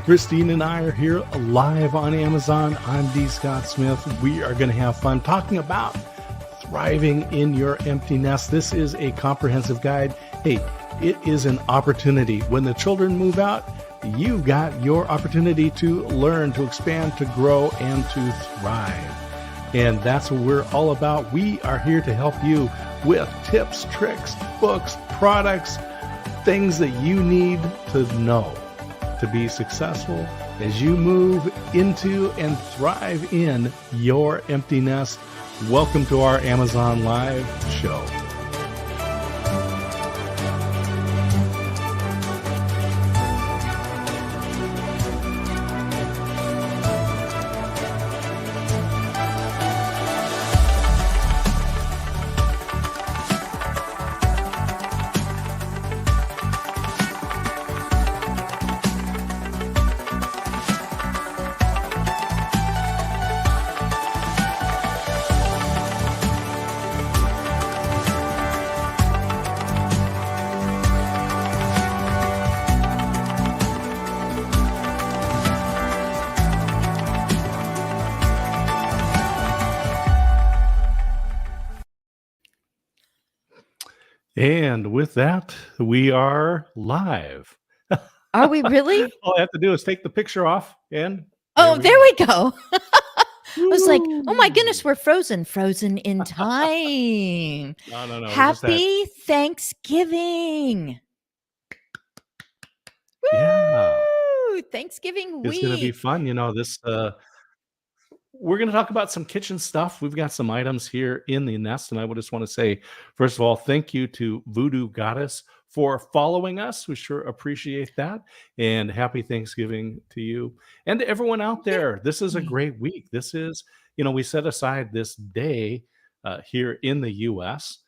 Christine and I are here live on Amazon. I'm D. Scott Smith. We are going to have fun talking about thriving in your empty nest. This is a comprehensive guide. Hey, it is an opportunity. When the children move out, you've got your opportunity to learn, to expand, to grow, and to thrive. And that's what we're all about. We are here to help you with tips, tricks, books, products, things that you need to know to be successful as you move into and thrive in your empty nest. Welcome to our Amazon Live show. And with that, we are live. Are we really? All I have to do is take the picture off and there we go. I was like, oh my goodness, we're frozen in time. No. Happy Thanksgiving. Yeah. Woo! Thanksgiving week. It's going to be fun. You know, we're going to talk about some kitchen stuff. We've got some items here in the nest. And I would just want to say, first of all, thank you to Voodoo Goddess for following us. We sure appreciate that. And happy Thanksgiving to you and to everyone out there. This is a great week. This is, we set aside this day here in the U.S.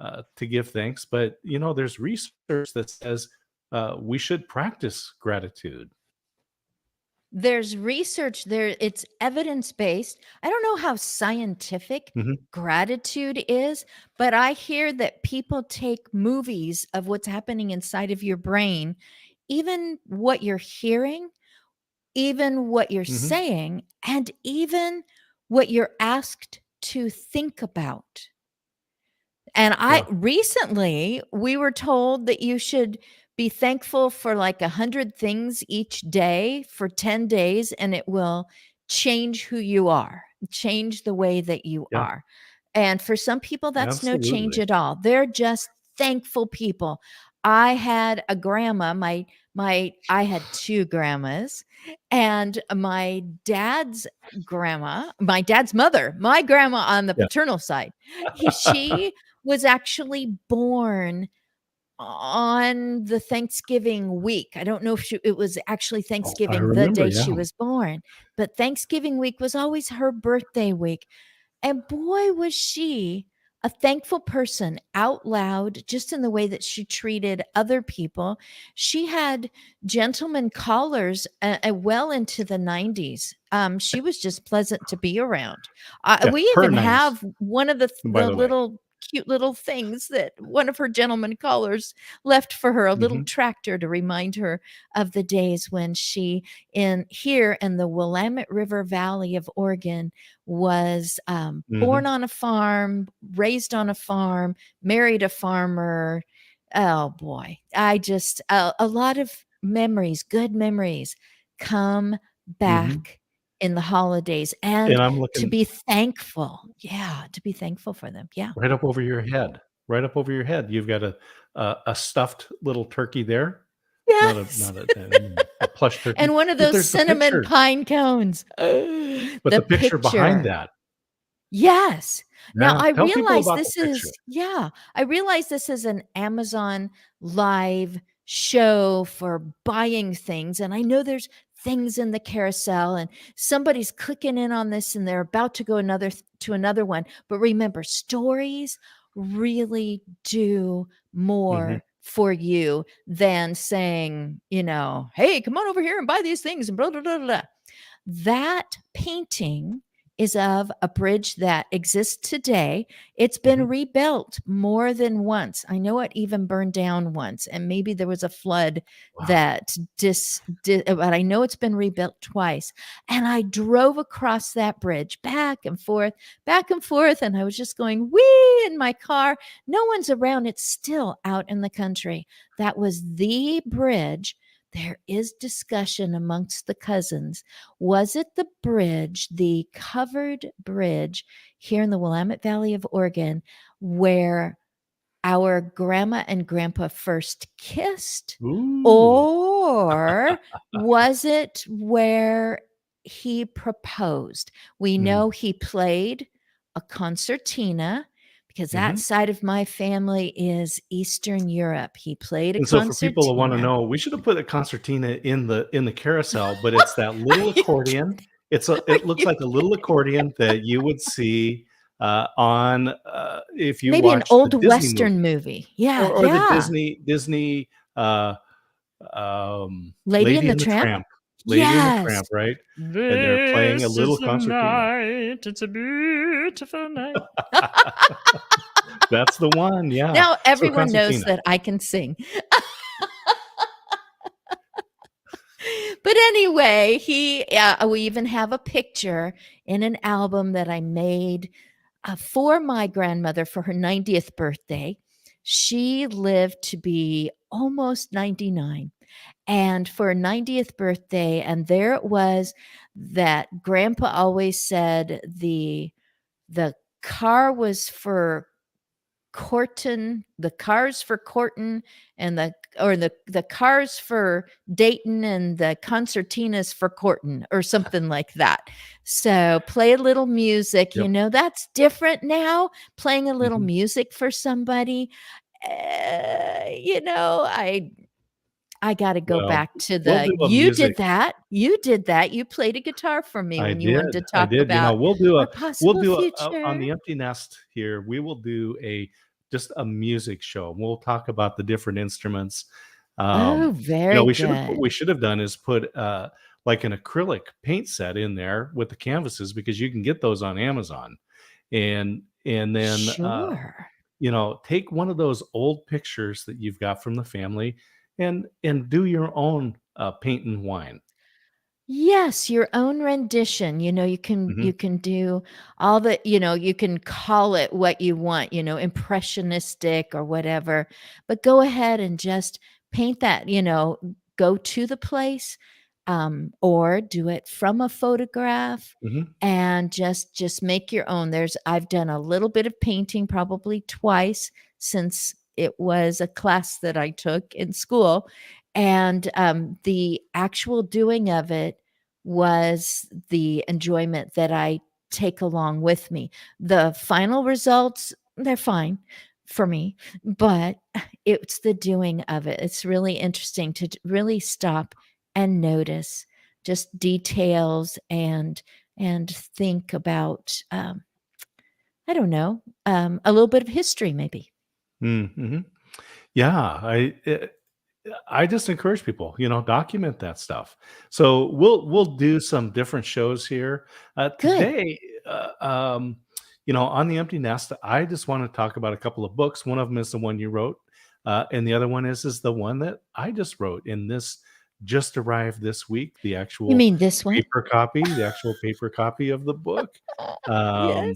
To give thanks. But, there's research that says we should practice gratitude. There's research there. It's evidence-based. I don't know how scientific gratitude is, but I hear that people take movies of what's happening inside of your brain, even what you're hearing, even what you're saying, and even what you're asked to think about. And recently we were told that you should be thankful for like 100 things each day for 10 days, and it will change who you are, change the way that you are. And for some people, that's no change at all. They're just thankful people. I had a grandma, I had two grandmas, and my dad's grandma, my dad's mother, my grandma on the paternal side, she was actually born on the Thanksgiving week. I don't know if it was actually Thanksgiving the day she was born, but Thanksgiving week was always her birthday week. And boy, was she a thankful person out loud, just in the way that she treated other people. She had gentlemen callers well into the 90s. She was just pleasant to be around. We even have one of the little cute little things that one of her gentleman callers left for her, a little tractor to remind her of the days when she here in the Willamette River Valley of Oregon was born on a farm, raised on a farm, married a farmer. Oh boy, I just a lot of memories, good memories come back in the holidays, and I'm looking to be thankful. Yeah, to be thankful for them. Yeah. Right up over your head. Right up over your head. You've got a stuffed little turkey there. Yes. Not a plush turkey. And one of those cinnamon pine cones. But the picture behind that. Yes. Now I tell people realize about this the is picture. I realize this is an Amazon Live show for buying things, and I know there's things in the carousel and somebody's clicking in on this and they're about to go to another one. But remember, stories really do more for you than saying, hey, come on over here and buy these things and blah, blah, blah, blah. That painting is of a bridge that exists today. It's been rebuilt more than once. I know it even burned down once, and maybe there was a flood Wow. but I know it's been rebuilt twice. And I drove across that bridge back and forth, and I was just going wee in my car. No one's around. It's still out in the country. That was the bridge. There is discussion amongst the cousins. Was it the bridge, the covered bridge here in the Willamette Valley of Oregon, where our grandma and grandpa first kissed? Ooh. Or was it where he proposed? We Mm. know he played a concertina because that Mhm. side of my family is Eastern Europe. He played a And so for people that wanna concertina. know, we should have put a concertina in the carousel, but it's that little You accordion. It looks you like a little accordion that you would see, on, if you maybe an watch the old Disney Western movies movie. Yeah, or the yeah. Disney, Lady and Lady the and the Tramp? Tramp. Lady and the Yes. Tramp, right? And they're playing a This little is the concertina. night. It's a beautiful night. That's the one, yeah. Now So everyone knows concertina. that I can sing. But anyway, we even have a picture in an album that I made for my grandmother for her 90th birthday. She lived to be almost 99. And for her 90th birthday, and there it was that grandpa always said the car was for the cars for Corton and the cars for Dayton and the concertinas for Corton or something like that. So play a little music, Yep. that's different now, playing a little Mhm. music for somebody. Uh, you know, I got to go Well, back to we'll do a you music. did that. You did that. You played a guitar for me I when you wanted did, to I talk did. You know, about our we'll possible do a on future. the Empty Nest here, we will do a just a music show. We'll talk about the different instruments. Oh, very What good. we should have done is put, like an acrylic paint set in there with the canvases because you can get those on Amazon. And then, Sure. take one of those old pictures that you've got from the family and do your own, paint and wine. Yes, your own rendition. You can Mhm, you can do all the, you can call it what you want, impressionistic or whatever. But go ahead and just paint that, go to the place, or do it from a photograph mhm. and just make your own. I've done a little bit of painting probably twice since it was a class that I took in school. And the actual doing of it was the enjoyment that I take along with me. The final results, they're fine for me, but it's the doing of it. It's really interesting to really stop and notice just details and think about I don't know, a little bit of history maybe. Mhm. Yeah, I just encourage people, document that stuff. So we'll do some different shows here. Good. Today, on the Empty Nest, I just want to talk about a couple of books. One of them is the one you wrote, and the other one is the one that I just wrote. And this just arrived this week. You mean this one? The actual paper copy of the book. Yes. Um,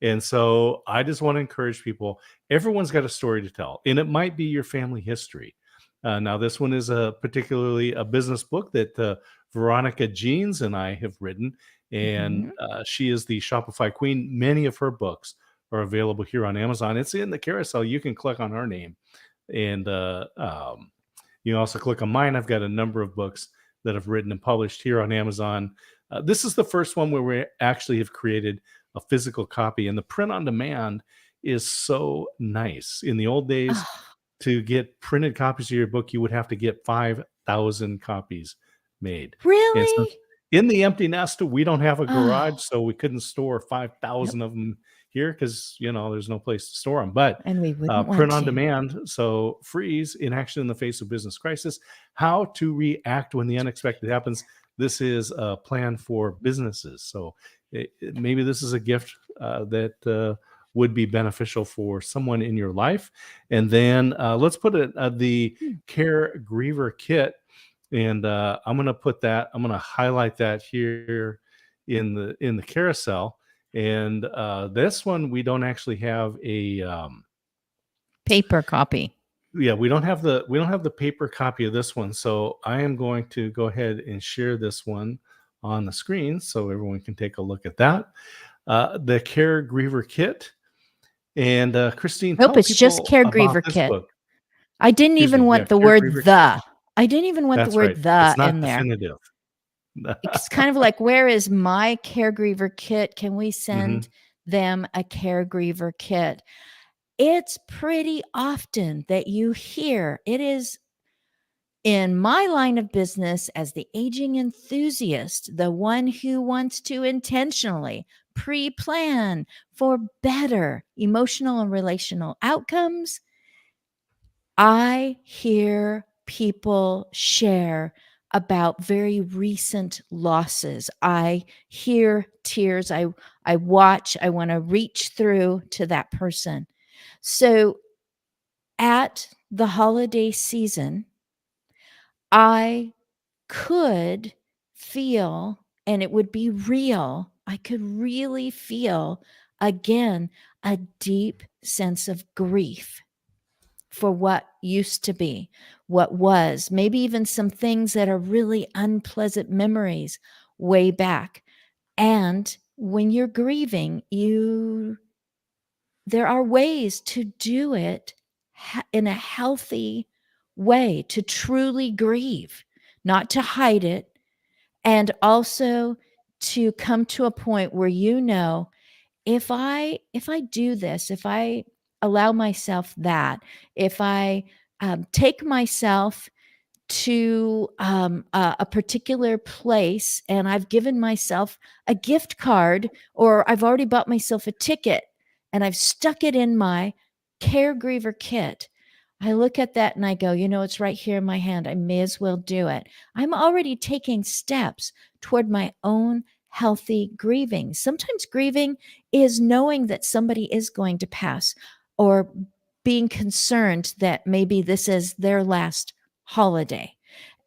and so I just want to encourage people. Everyone's got a story to tell, and it might be your family history. Now, this one is particularly a business book that Veronica Jeans and I have written, and Mhm. she is the Shopify queen. Many of her books are available here on Amazon. It's in the carousel. You can click on her name, and you can also click on mine. I've got a number of books that I've written and published here on Amazon. This is the first one where we actually have created a physical copy, and the print on demand is so nice. In the old days, Oh, to get printed copies of your book, you would have to get 5,000 copies made. And since really? in the Empty Nest, we don't have a garage, Oh, so we couldn't store nope, 5,000 of them here because there's no place to store them. But and we wouldn't want print on to. demand, so freeze in action in the face of business crisis. How to react when the unexpected happens. This is a plan for businesses. So maybe this is a gift that would be beneficial for someone in your life. And then let's put it the Caregiver Kit, and I'm going to put that. I'm going to highlight that here in the carousel. And this one we don't actually have a paper copy. Yeah, we don't have the paper copy of this one, so I am going to go ahead and share this one on the screen so everyone can take a look at that. The Caregiver Kit, and Christine, Nope, tell it's just people about Caregiver this Kit. book. I didn't Excuse even me, want yeah, the word Caregiver Kit. the. I didn't even want the That's word right. the It's not in there. definitive. It's kind of like, where is my Caregiver Kit? Can we Mhm. send them a Caregiver Kit? It's pretty often that you hear, it is in my line of business as the aging enthusiast, the one who wants to intentionally pre-plan for better emotional and relational outcomes. I hear people share about very recent losses. I hear tears. I watch, I want to reach through to that person. So at the holiday season, I could feel, and it would be real, I could really feel again a deep sense of grief for what used to be, what was, maybe even some things that are really unpleasant memories way back. And when you're grieving, there are ways to do it in a healthy way, to truly grieve, not to hide it, and also to come to a point where if I do this, if I allow myself that, if I take myself to a particular place and I've given myself a gift card, or I've already bought myself a ticket and I've stuck it in my Caregiver Kit, I look at that and I go, it's right here in my hand. I may as well do it. I'm already taking steps toward my own healthy grieving. Sometimes grieving is knowing that somebody is going to pass, or being concerned that maybe this is their last holiday.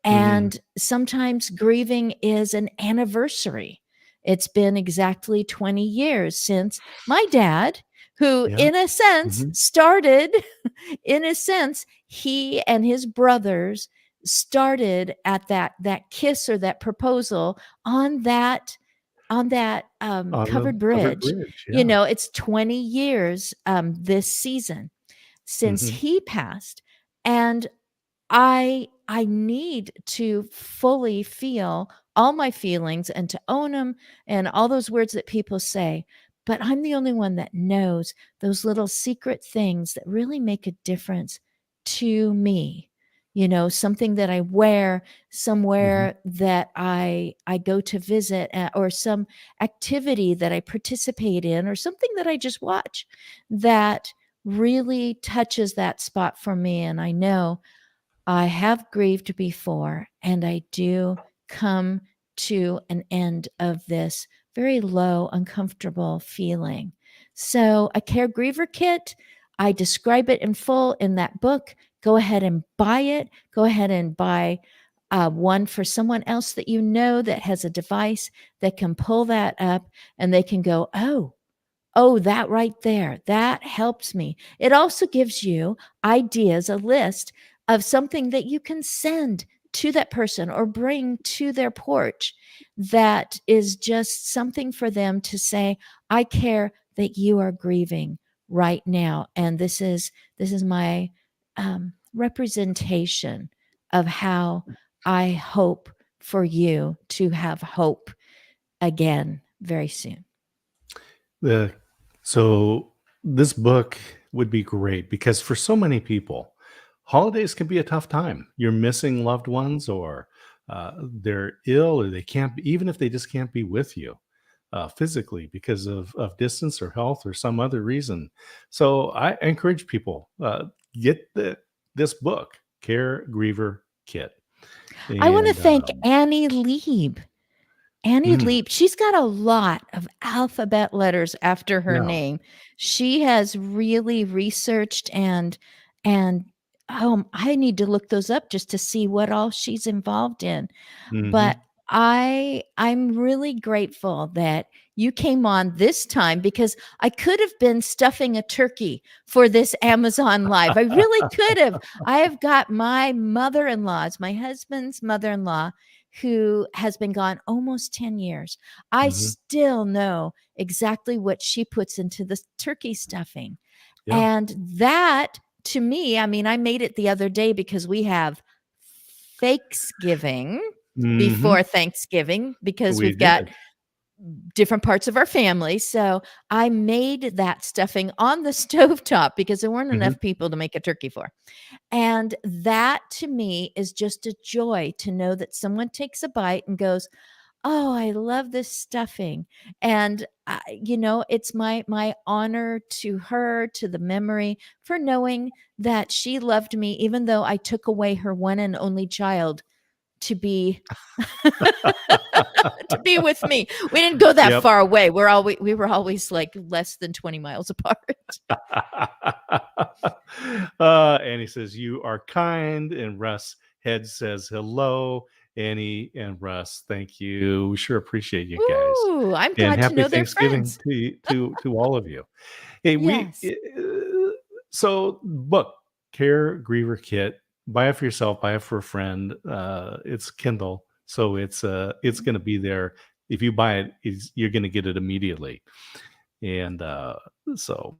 And sometimes grieving is an anniversary. It's been exactly 20 years since my dad, who Yeah. in a sense started, in a sense, he and his brothers started at that kiss or that proposal on that On covered the covered bridge. bridge, yeah. It's 20 years this season since he passed. And I need to fully feel all my feelings and to own them and all those words that people say. But I'm the only one that knows those little secret things that really make a difference to me. Something that I wear, somewhere that I go to visit, or some activity that I participate in, or something that I just watch that really touches that spot for me. And I know I have grieved before, and I do come to an end of this very low, uncomfortable feeling. So, a Caregiver Kit, I describe it in full in that book. Go ahead and buy it. Go ahead and buy one for someone else that that has a device that can pull that up, and they can go, oh, that right there, that helps me. It also gives you ideas, a list of something that you can send to that person or bring to their porch that is just something for them to say, I care that you are grieving right now. And this is my representation of how I hope for you to have hope again very soon. So this book would be great because for so many people, holidays can be a tough time. You're missing loved ones, or they're ill, or they can't, even if they just can't be with you physically because of distance or health or some other reason. So I encourage people, get this book, Caregiver Kit. I want to And thank Annie Lieb. Annie Mm, Leap, she's got a lot of alphabet letters after her yeah. name. She has really researched and I need to look those up just to see what all she's involved in. But Mhm. I'm really grateful that you came on this time because I could have been stuffing a turkey for this Amazon Live. I really could have. I have got my mother-in-law's, my husband's mother-in-law, who has been gone almost 10 years. I Mhm. still know exactly what she puts into the turkey stuffing. Yeah. And that to me, I mean, I made it the other day because we have Thanksgiving Mhm. before Thanksgiving because We we've got did. different parts of our family. So I made that stuffing on the stovetop because there weren't Mhm. enough people to make a turkey for. And that to me is just a joy to know that someone takes a bite and goes, "Oh, I love this stuffing." And it's my honor to her, to the memory for knowing that she loved me even though I took away her one and only child to be to be with me. We didn't go that Yep. far away. We were always like less than 20 miles apart. Annie says, "You are kind." And Russ Head says, "Hello, Annie and Russ. Thank you. We sure appreciate you guys. Ooh, I'm And glad to happy know they're Thanksgiving friends. to all of you." Hey, Yes. so book Caregiver Kit. Buy it for yourself, buy it for a friend. It's Kindle, so it's gonna be there. If you buy it, you're gonna get it immediately. And so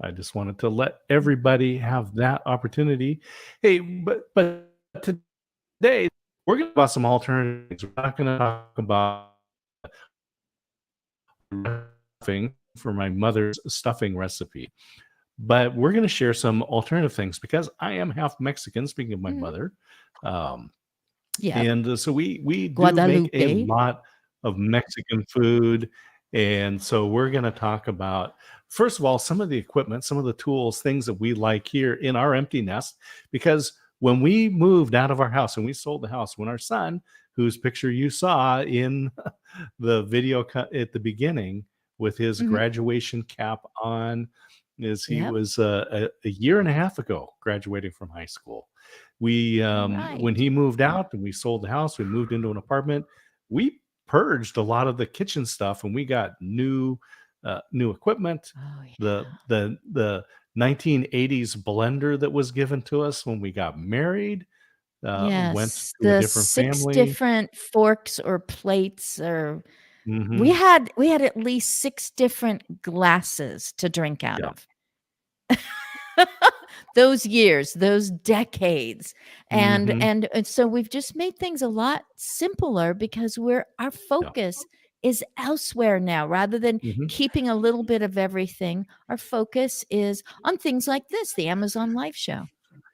I just wanted to let everybody have that opportunity. Hey, but today we're gonna talk about some alternatives. We're not gonna talk about stuffing for my mother's stuffing recipe. But we're going to share some alternative things because I am half Mexican. Speaking of my Mhm. mother, um, Yep. and so we do make a Guadalupe. lot of Mexican food, and so we're going to talk about first of all some of the equipment, some of the tools, things that we like here in our empty nest. Because when we moved out of our house and we sold the house, when our son, whose picture you saw in the video at the beginning with his Mhm. graduation cap on, is he Yep. was a year and a half ago graduating from high school. We when Right. he moved out and we sold the house, we moved into an apartment. We purged a lot of the kitchen stuff and we got new equipment. Oh, The 1980s blender that was given to us when we got married went yes. to a The different 6 family. different forks or plates or Hmm. we had at least 6 different glasses to drink out Yeah. of. Those years, those decades. And Hmm. and so we've just made things a lot simpler because our Yeah. focus is elsewhere now rather than Hmm. keeping a little bit of everything. Our focus is on things like this, the Amazon Live show.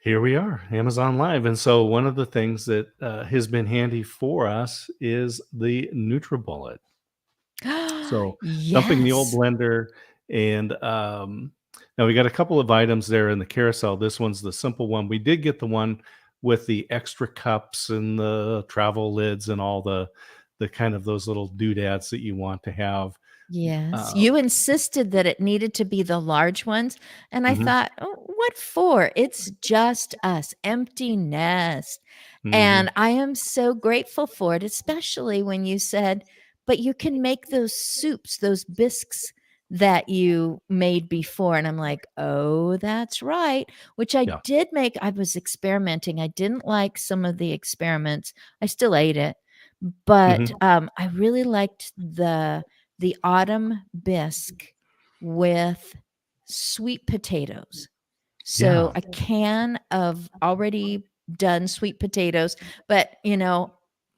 Here we are, Amazon Live. And so one of the things that has been handy for us is the NutriBullet. So dumping the old Yes. blender and now we got a couple of items there in the carousel. This one's the simple one. We did get the one with the extra cups and the travel lids and all the kind of those little doodads that you want to have. Yes, Uh, you insisted that it needed to be the large ones, and I mhm, thought, "Oh, what for? It's just us, empty nest." mhm. And I am so grateful for it, especially when you said, "But you can make those soups, those bisques that you made before." And I'm like, "Oh, that's right," which I Yeah. did make. I was experimenting. I didn't like some of the experiments. I still ate it, but, Mhm. I really liked the autumn bisque with sweet potatoes. So Yeah. a can of already done sweet potatoes, but,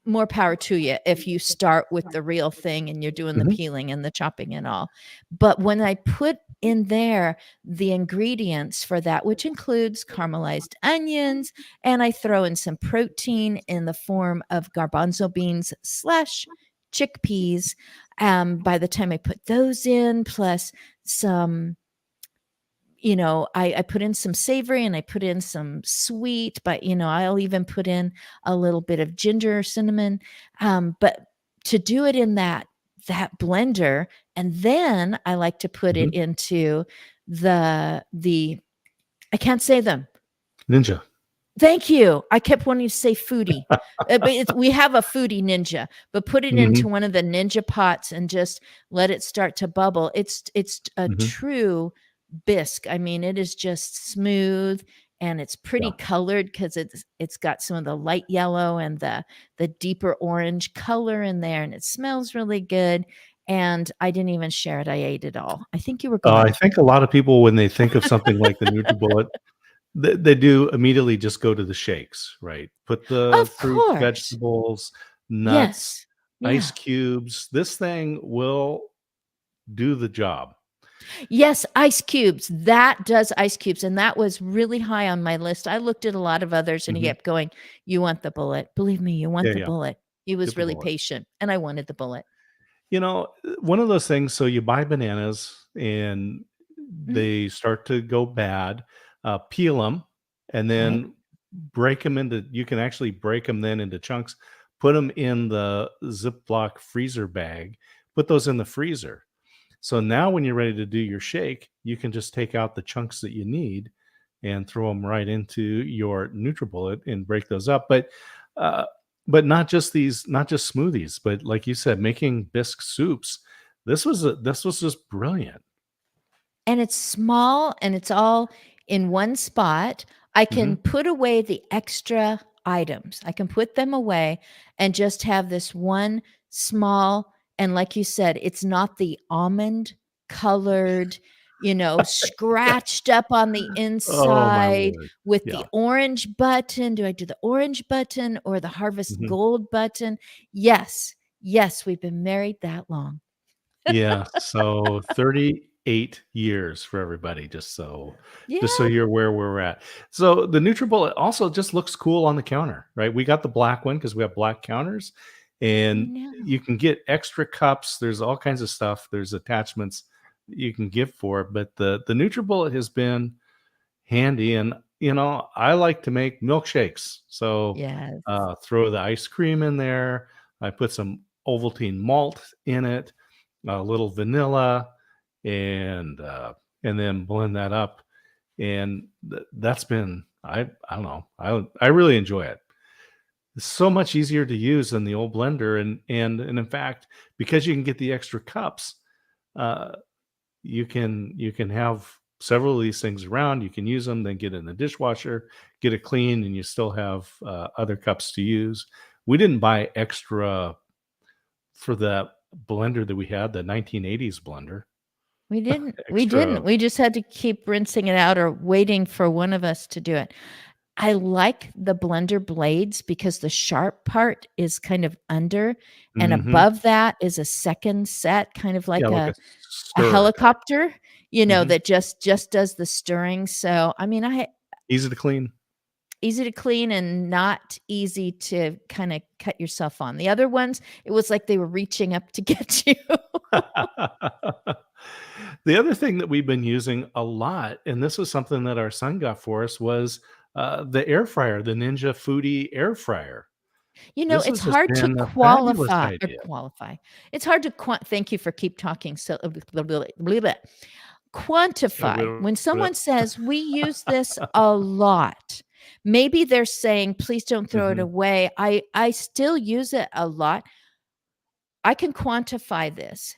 more power to you if you start with the real thing and you're doing the Mhm. peeling and the chopping and all. But when I put in there the ingredients for that, which includes caramelized onions, and I throw in some protein in the form of garbanzo beans slash chickpeas. By the time I put those in, plus some I put in some savory and I put in some sweet, but, I'll even put in a little bit of ginger, cinnamon, but to do it in that blender, and then I like to put it Mhm. into the I can't say them. Ninja. Thank you. I kept wanting to say foodie. But we have a foodie Ninja, but put it into Mhm. one of the Ninja pots and just let it start to bubble. It's a Mhm. true bisque. I mean, it is just smooth and it's pretty Yeah. colored because it's got some of the light yellow and the deeper orange color in there, and it smells really good. And I didn't even share it. I ate it all. I think you were I going. think a lot of people, when they think of something like the NutriBullet, they do immediately just go to the shakes, right? Put the Of fruits, course. vegetables, nuts, Yes. ice Yeah. cubes. This thing will do the job. Yes, ice cubes. That does ice cubes, and that was really high on my list. I looked at a lot of others, and he Mhm. kept going, "You want the bullet. Believe me, you want Yeah, the yeah. bullet." He was Get the really bullet. patient, and I wanted the bullet. One of those things, so you buy bananas and Mhm. they start to go bad, peel them and Right. then break them into you can actually break them then into chunks, put them in the Ziploc freezer bag, put those in the freezer. So now when you're ready to do your shake, you can just take out the chunks that you need and throw them right into your NutriBullet and break those up. Uh, but not just smoothies, but like you said, making bisque soups. This was just brilliant. And it's small, and it's all in one spot. I Mhm. can put away the extra items. I can put them away and just have this one small, and like you said, it's not the almond colored, scratched up on the Oh my inside word. with the Yeah. orange button. Do I do the orange button or the harvest Mhm. gold button? Yes. Yes, we've been married that long. Yeah, so 38 years for everybody, just so Yeah, you're where we're at. So the NutriBullet also just looks cool on the counter, right? We got the black one because we have black counters, I and know. you can get extra cups. There's all kinds of stuff. There's attachments you can give for it, but the NutriBullet has been handy, and I like to make milkshakes. So Yes. throw the ice cream in there. I put some Ovaltine malt in it, a little vanilla, and and then blend that up. And that's been I don't know I really enjoy it. It's so much easier to use than the old blender, and in fact, because you can get the extra cups, uh, you can have several of these things around. You can use them, then get it in the dishwasher, get it clean, and you still have other cups to use. We didn't buy extra for that blender that we had, the 1980s blender. We didn't. We didn't. Extra. We just had to keep rinsing it out or waiting for one of us to do it. I like the blender blades because the sharp part is kind of under, and Mhm. above that is a second set, kind of Yeah, like like a a stir type. helicopter, Mhm. that just does the stirring. So, I mean, I Easy to clean. easy to clean and not easy to kinda cut yourself on. The other ones, it was like they were reaching up to get you. The other thing that we've been using a lot, and this was something that our son got for us, was, the air fryer, the Ninja Foodie air fryer. This It's has just hard to been a fabulous qualify or idea. qualify. It's hard to thank you for keep talking so quantify. When someone says, "We use this a lot," maybe they're saying, "Please don't throw it Mhm, away." I still use it a lot. I can quantify this.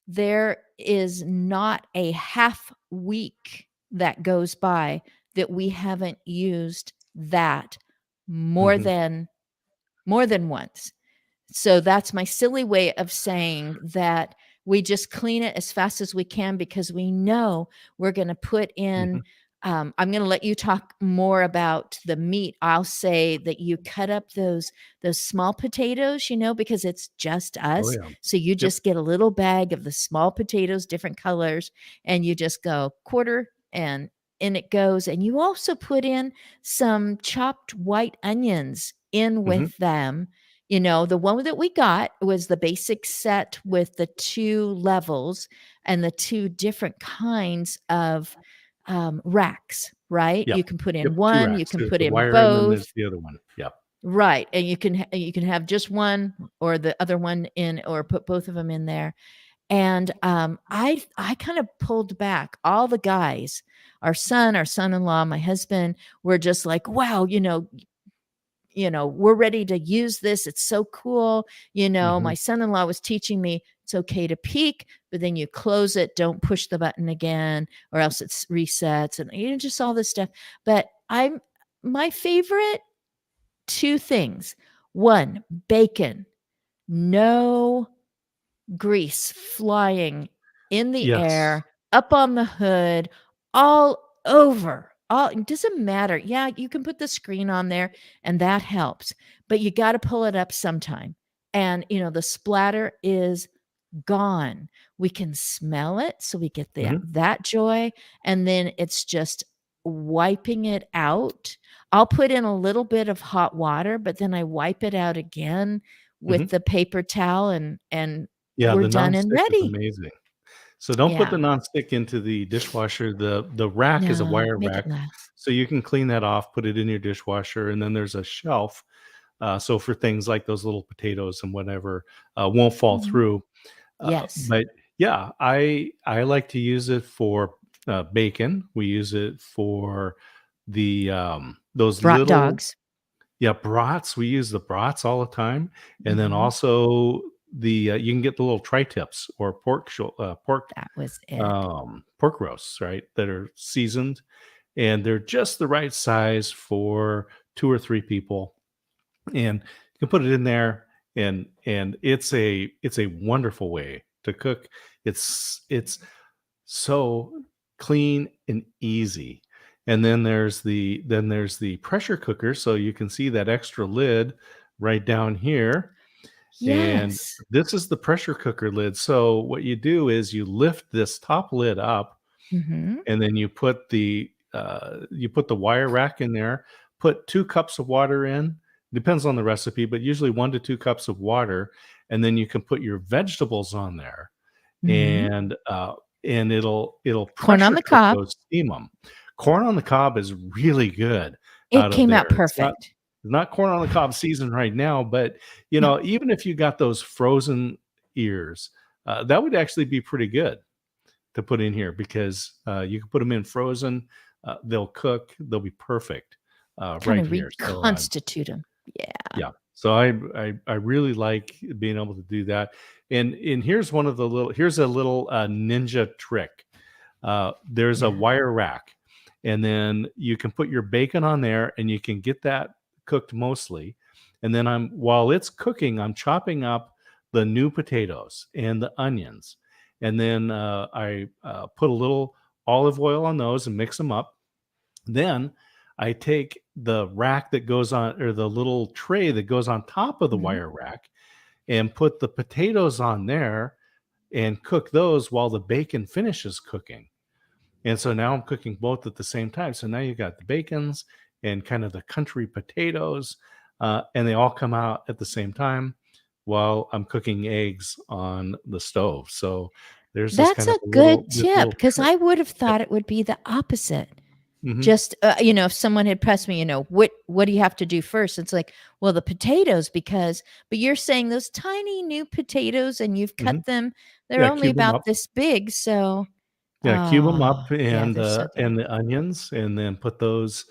There is not a half week that goes by that we haven't used that more mhm, than more than once. So that's my silly way of saying that we just clean it as fast as we can because we know we're going to put in. mhm. I'm going to let you talk more about the meat. I'll say that you cut up those small potatoes, because it's just Oh, us. yeah. So you Yep. just get a little bag of the small potatoes, different colors, and you just go quarter and in it goes. And you also put in some chopped white onions in Mhm, with them. The one that we got was the basic set with the 2 levels and the 2 different kinds of, racks, right? yep. You can put Yep, in 2 one, you racks. can There's put the in wire, and then both. there's the other one. Yep. Right, and you can have just one or the other one in, or put both of them in there. And, I kind of pulled back. All the guys, our son-in-law, my husband, were just like, "Wow, we're ready to use this. It's so cool." Hmm. My son-in-law was teaching me it's okay to peek, but then you close it, don't push the button again, or else it resets, and just all this stuff. But my favorite two things. One, bacon. No grease flying in the Yes. air, up on the hood, all over. All it doesn't matter. Yeah, you can put the screen on there and that helps, but you got to pull it up sometime. And the splatter is gone. We can smell it, so we get Hmm. that joy, and then it's just wiping it out. I'll put in a little bit of hot water, but then I wipe it out again with Hmm. the paper towel, and Yeah, we're the done and nonstick is ready. amazing. So don't put the Yeah. nonstick into the dishwasher. The rack is a No, wire make it rack, last. so you can clean that off, put it in your dishwasher, and then there's a shelf. So for things like those little potatoes and whatever, won't fall Mhm. through. Yes. But yeah, I like to use it for bacon. We use it for the those Brought little, dogs. yeah, brats. We use the brats all the time, and then Mhm. also the you can get the little tri-tips or That was it. pork roasts, right? That are seasoned, and they're just the right size for 2 or 3 people, and you can put it in there, and it's a wonderful way to cook. It's so clean and easy. And then there's the pressure cooker, so you can see that extra lid right down here, and Yes. this is the pressure cooker lid. So what you do is you lift this top lid up, Mhm. and then you put the wire rack in there, put 2 cups of water in, depends on the recipe, but usually 1 to 2 cups of water, and then you can put your vegetables on there, Mhm. and, it'll Corn on pressure the cook cob. those, steam them. Corn on the cob is really good It out of came out there. It's not perfect. not corn on the cob season right now, but, No. even if you got those frozen ears, that would actually be pretty good to put in here, because you can put them in frozen. They'll cook. They'll be perfect Kinda right here. So reconstitute them. Yeah. yeah. So I really like being able to do that. And here's a little ninja trick. There's a Yeah. wire rack, and then you can put your bacon on there, and you can get that cooked mostly. And then while it's cooking, I'm chopping up the new potatoes and the onions, and then I put a little olive oil on those and mix them up. Then I take the rack that goes on, or the little tray that goes on top of the Mhm. wire rack, and put the potatoes on there and cook those while the bacon finishes cooking. And so now I'm cooking both at the same time. So now you got the bacons and kind of the country potatoes, and they all come out at the same time while I'm cooking eggs on the stove. So there's this That's kind of a good this tip, little because trick. I would have Yep. thought it would be the opposite. Hmm. Just, if someone had pressed me, "What do you have to do first?" It's like, "Well, the potatoes, because," but you're saying those tiny new potatoes, and you've Hmm. cut them, they're Yeah, only cube them about up. this big, so Yeah, cube them oh, up, yeah, and they're so good. the onions, and then put those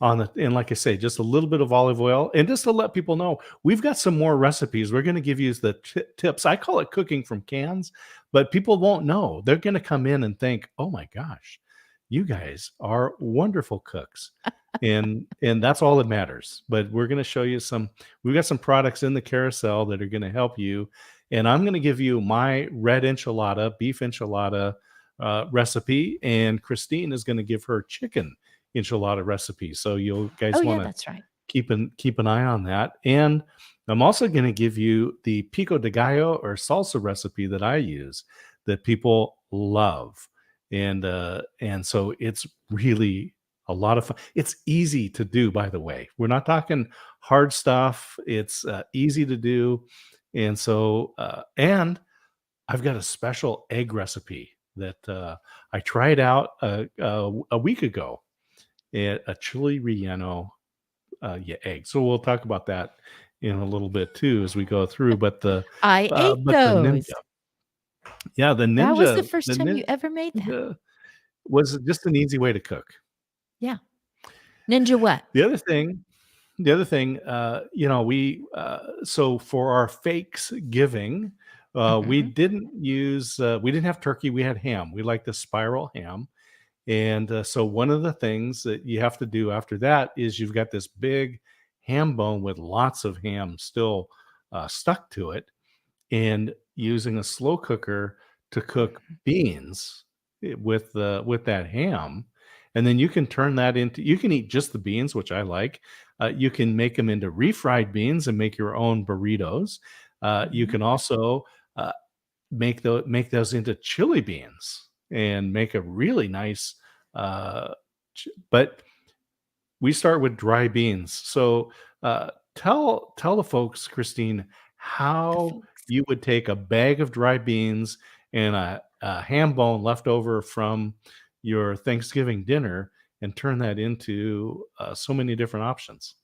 on the, and like I say, just a little bit of olive oil, and just to let people know, we've got some more recipes. We're gonna give you the tips. I call it cooking from cans, but people won't know. They're gonna come in and think, "Oh my gosh, you guys are wonderful cooks." And that's all that matters. But we're gonna show you we've got some products in the carousel that are gonna help you, and I'm gonna give you my red enchilada, beef enchilada recipe, and Christine is going to give her chicken enchilada recipe. So you Oh, guys yeah, want to that's right. keep an eye on that. And I'm also going to give you the pico de gallo or salsa recipe that I use that people love, and so it's really a lot of fun. It's easy to do, by the way. We're not talking hard stuff. It's easy to do, and I've got a special egg recipe that I tried out a week ago at a chili relleno Yeah, eggs. So we'll talk about that in a little bit too as we go through. I ate But the those. Ninja, yeah, That was the first time you ever made that? Ninja was just an easy way to cook. Yeah. Ninja what? The other thing The other thing, so for our fakes giving, Mhm. we didn't have turkey, we had ham. We like the spiral ham. And so one of the things that you have to do after that is you've got this big ham bone with lots of ham still stuck to it, and using a slow cooker to cook Mhm. beans with that ham, and then you can turn that into you can eat just the beans, which I like. You can make them into refried beans and make your own burritos. You Mhm. can also uh, make those into chili beans and make a really nice. But we start with dry beans. So tell the folks, Christine, The how fakes. you would take a bag of dry beans and a ham bone left over from your Thanksgiving dinner and turn that into so many different options.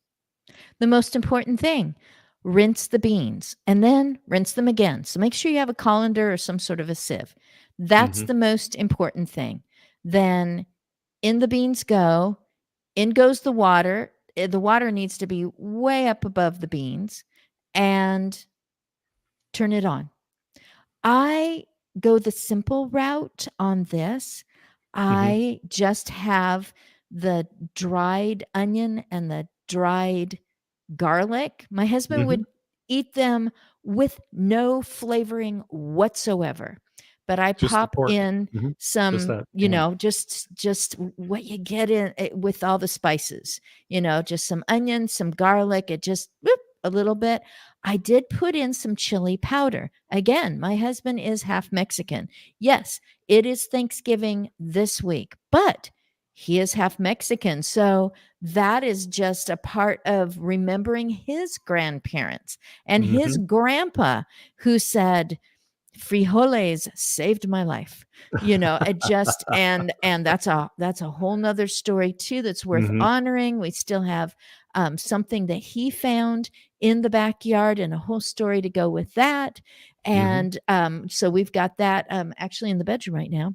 The most important thing, rinse the beans and then rinse them again. So make sure you have a colander or some sort of a sieve. That's Hmm. the most important thing. Then in the beans go, in goes the water. The water needs to be way up above the beans and turn it on. I go the simple route on this. Hmm. I just have the dried onion and the dried garlic. My husband Hmm. would eat them with no flavoring whatsoever. But I Just the pop pork. in Hmm. Just some, that ham. just what you get in with all the spices, just some onion, some garlic, it just whoop, a little bit. I did put in some chili powder. Again, my husband is half Mexican. Yes, it is Thanksgiving this week, but he is half Mexican. So that is just a part of remembering his grandparents and his Hmm. grandpa who said, frijoles saved my life. It just and that's a whole nother story too that's worth Hmm. honoring. We still have something that he found in the backyard and a whole story to go with that. Hmm. And so we've got that actually in the bedroom right now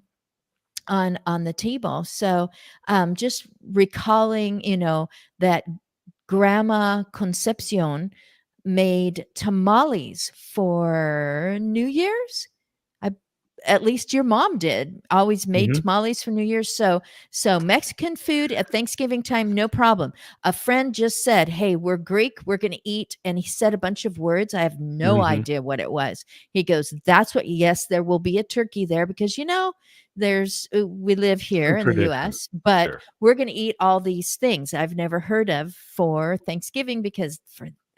on the table. So just recalling, that Grandma Concepcion made tamales for New Year's. I At least your mom did. Always made Hmm. tamales for New Year's. So Mexican food at Thanksgiving time, no problem. A friend just said, "Hey, we're Greek. We're going to eat." And he said a bunch of words. I have no Hmm. idea what it was. He goes, "That's what, yes, there will be a turkey there because there's we live here Some in the tradition. US, but Sure. we're going to eat all these things I've never heard of for Thanksgiving because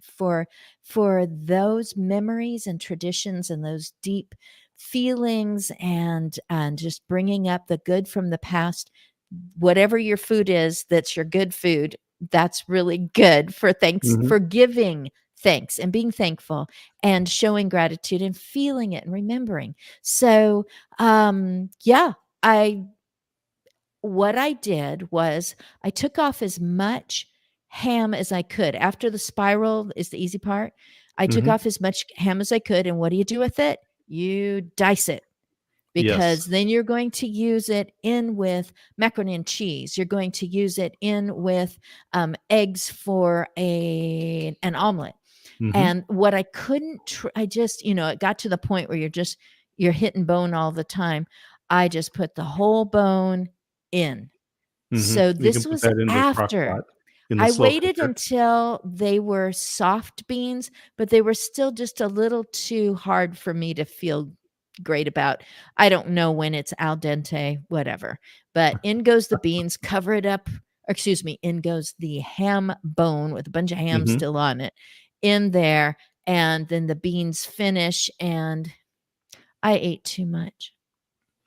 for for those memories and traditions and those deep feelings and just bringing up the good from the past, whatever your food is that's your good food, that's really good for thanks Hmm. for giving thanks and being thankful and showing gratitude and feeling it and remembering. So yeah, I what I did was I took off as much ham as I could. After the spiral is the easy part. I took Hmm. off as much ham as I could, and what do you do with it? You dice it Yes. because then you're going to use it in with macaroni and cheese. You're going to use it in with eggs for an omelet. Hmm. And what I couldn't, I just, it got to the point where you're hitting bone all the time. I just put the whole bone in. Hmm. So You can this put was that in the crock after pot in the I slow waited cooker. until they were soft beans, but they were still just a little too hard for me to feel great about. I don't know when it's al dente, whatever. But in goes the beans, cover it up. Excuse me, in goes the ham bone with a bunch of ham Hmm. still on it in there. And then the beans finish, and I ate too much.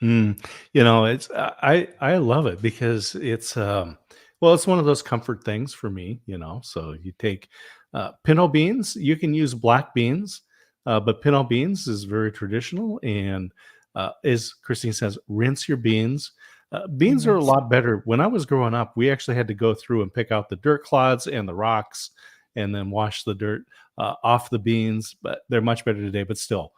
Mm. It's I love it because it's one of those comfort things for me. So you take pinto beans, you can use black beans, but pinto beans is very traditional. And as Christine says, rinse your beans. Beans are a Yes. lot better. When I was growing up, we actually had to go through and pick out the dirt clods and the rocks and then wash the dirt off the beans. But they're much better today. But still,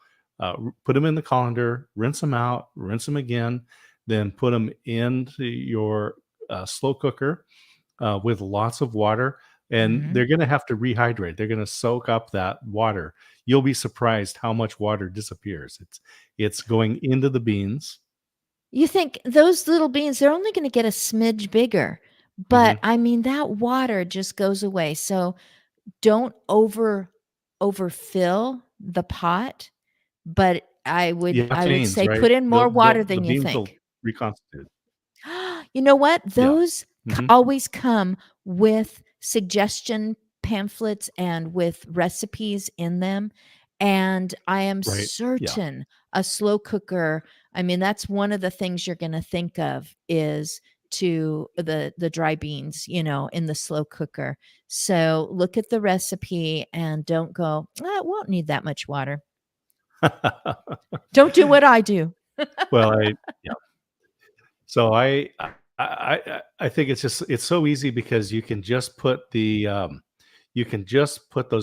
put them in the colander, rinse them out, rinse them again, then put them into your slow cooker with lots of water. And Mhm. they're going to have to rehydrate. They're going to soak up that water. You'll be surprised how much water disappears. It's going into the beans. You think those little beans, they're only gonna get a smidge bigger, but, Hmm. I mean, that water just goes away, so don't overfill the pot, but Yeah, I would beans, say right? put in more They'll water the than you beans will think. reconstitute. You know what? Yeah. Those Mhm. always come with suggestion pamphlets and with recipes in them. And I am Right. Yeah. certain a slow cooker, I mean, that's one of the things you're going to think of is to the dry beans, in the slow cooker. So look at the recipe and don't go, it won't need that much water. Don't do what I do. Well, I yeah. So I think it's so easy because you can just put those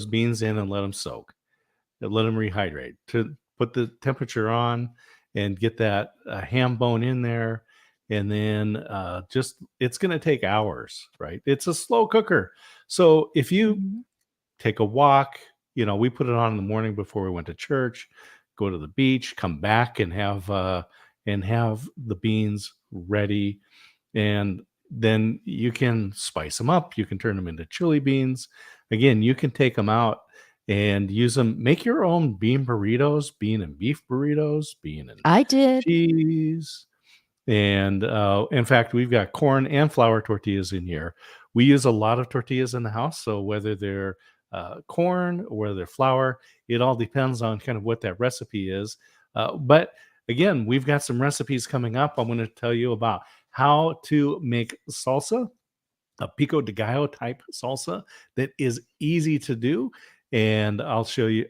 beans in and let them soak and let them rehydrate. To put the temperature on and get that ham bone in there, and then just it's going to take hours, right? It's a slow cooker. So if you Mhm. take a walk. We put it on in the morning before we went to church, go to the beach, come back and have the beans ready. And then you can spice them up. You can turn them into chili beans. Again, you can take them out and use them. Make your own bean burritos, bean and beef burritos, bean and I did. cheese. And in fact, we've got corn and flour tortillas in here. We use a lot of tortillas in the house. So whether they're corn or whether they're flour, it all depends on kind of what that recipe is. But again, we've got some recipes coming up. I'm going to tell you about how to make salsa, a pico de gallo type salsa that is easy to do. And I'll share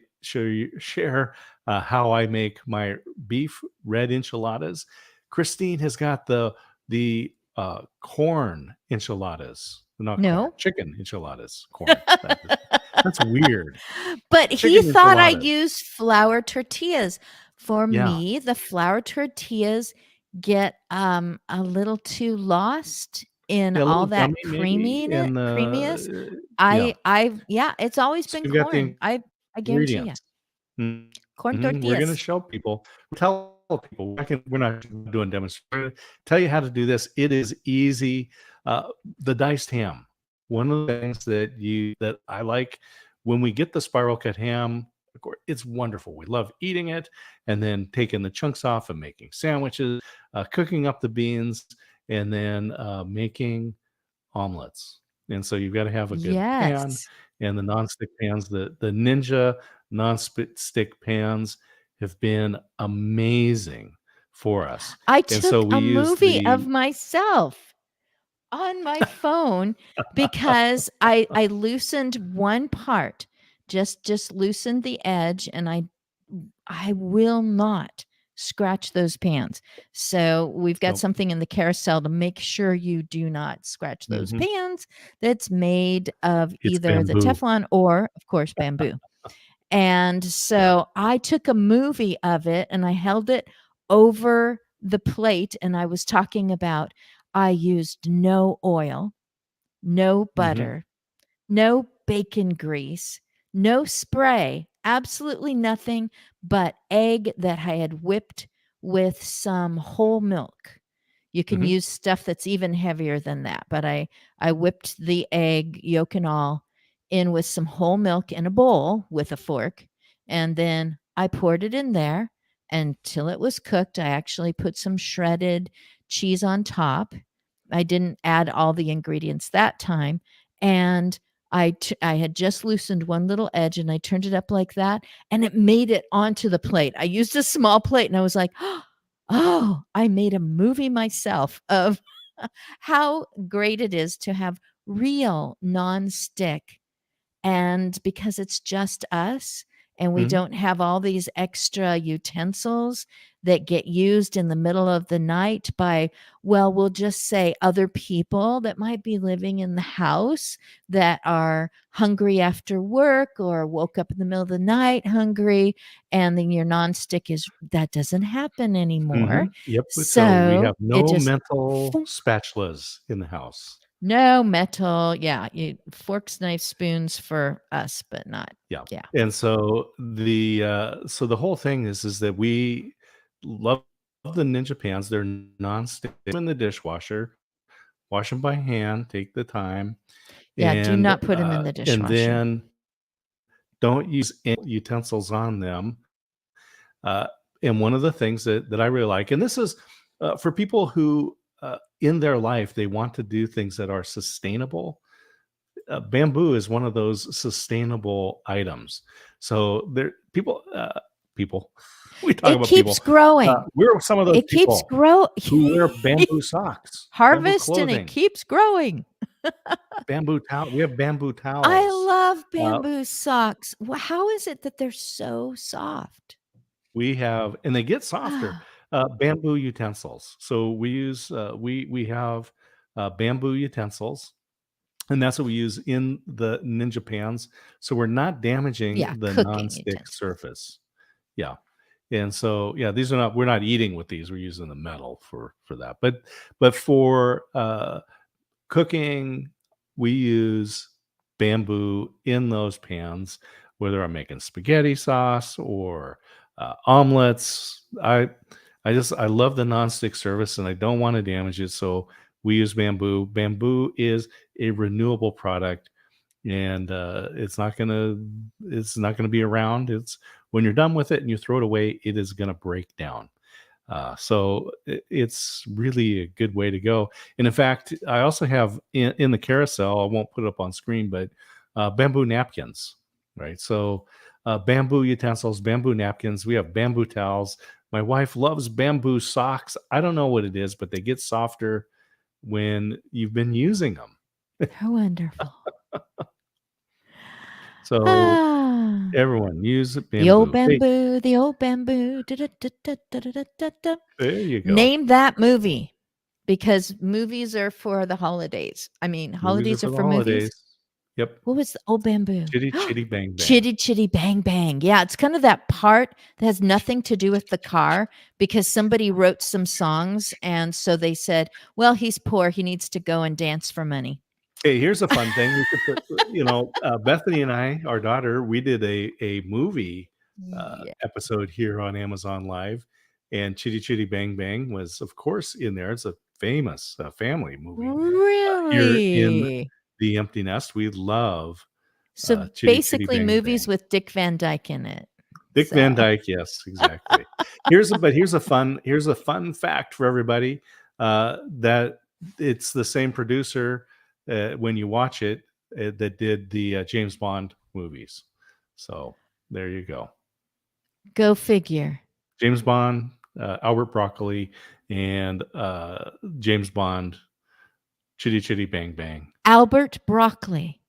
how I make my beef red enchiladas. Christine has got the corn enchiladas, not corn, No. chicken enchiladas. Corn. That's weird. But he Chicken thought I enchiladas. used flour tortillas. For Yeah. me, the flour tortillas get, a little too lost in Yeah, a all little that gummy maybe in creaminess. the yeah. Yeah, it's always So been you've got corn. the I guarantee you. ingredients. Corn We're gonna tortillas. show people, tell people, we're not doing demonstration. Tell you how to do this. It is easy. The diced ham. One of the things that I like when we get the spiral cut ham, of course, it's wonderful. We love eating it and then taking the chunks off and making sandwiches, cooking up the beans, and then making omelets. And so you've got to have a good pan Yes. and the nonstick pans. The Ninja non-stick pans have been amazing for us. I And so took we a use movie of the myself on my phone because I loosened one part, just loosened the edge, and I will not scratch those pans. So we've got nope. something in the carousel to make sure you do not scratch those Mhm. pans that's made of It's either the bamboo. Teflon or, of course, bamboo. And Yeah. so I took a movie of it and I held it over the plate and I was talking about I used no oil, no Mhm. butter, no bacon grease, no spray, absolutely nothing but egg that I had whipped with some whole milk. You can Mhm. use stuff that's even heavier than that, but I whipped the egg yolk and all in with some whole milk in a bowl with a fork, and then I poured it in there until it was cooked. I actually put some shredded cheese on top. I didn't add all the ingredients that time, and I had just loosened one little edge and I turned it up like that and it made it onto the plate. I used a small plate and I was like, "Oh, I made a movie myself of how great it is to have real nonstick and because it's just us and we don't have all these extra utensils that get used in the middle of the night by, well, we'll just say other people that might be living in the house that are hungry after work or woke up in the middle of the night hungry, and then your nonstick that doesn't happen anymore. Yep. So we So have it no just metal spatulas in the house. no metal. Yeah, forks, knives, spoons for us, but not. Yeah. Yeah. And so the whole thing is that we love the Ninja pans. They're non-stick in the dishwasher. Wash them by hand. Take the time, Yeah, do and not put them in the dishwasher. then don't use any utensils on them. And one of the things that I really like, and this is for people who in their life they want to do things that are sustainable. Bamboo is one of those sustainable items. So there, people, we talk It about keeps people. growing. We're some of those It keeps people growing. who wear bamboo socks, bamboo Harvest and it clothing, keeps growing. bamboo towel. We have bamboo towels. I love bamboo socks. How is it that they're so soft? We have, and they get softer. Bamboo utensils. So we use we have bamboo utensils, and that's what we use in the Ninja pans. So we're not damaging Yeah, the cooking nonstick utensils. surface. Yeah. And so these are not, we're not eating with these. We're using the metal for that. But for cooking, we use bamboo in those pans, whether I'm making spaghetti sauce or omelets. I love the nonstick surface, and I don't want to damage it, so we use bamboo. Bamboo is a renewable product, and it's not gonna be around. It's when you're done with it and you throw it away, it is gonna break down. So it's really a good way to go. And in fact, I also have in the carousel, I won't put it up on screen, but bamboo napkins, right? So bamboo utensils, bamboo napkins. We have bamboo towels. My wife loves bamboo socks. I don't know what it is, but they get softer when you've been using them. How wonderful. So everyone use bamboo. The old bamboo, the old bamboo. There you go. Name that movie, because movies are for the holidays. I mean, holidays are for movies. Yep. What was the old bamboo? Chitty Chitty Bang Bang. Chitty Chitty Bang Bang. Yeah, it's kind of that part that has nothing to do with the car, because somebody wrote some songs, and so they said, well, he's poor, he needs to go and dance for money. Hey, here's a fun thing. We could put, Bethany and I, our daughter, we did a movie episode here on Amazon Live, and Chitty Chitty Bang Bang was, of course, in there. It's a famous family movie. Really? Here in The Empty Nest, we love so Chitty basically Chitty Bang movies Bang. with Dick Van Dyke in it. Dick Van Dyke, yes, exactly. Here's a fun fact for everybody, that it's the same producer when you watch it that did the James Bond movies. So there you go. Go figure. James Bond, Albert Broccoli, and James Bond, Chitty Chitty Bang Bang. Albert Broccoli.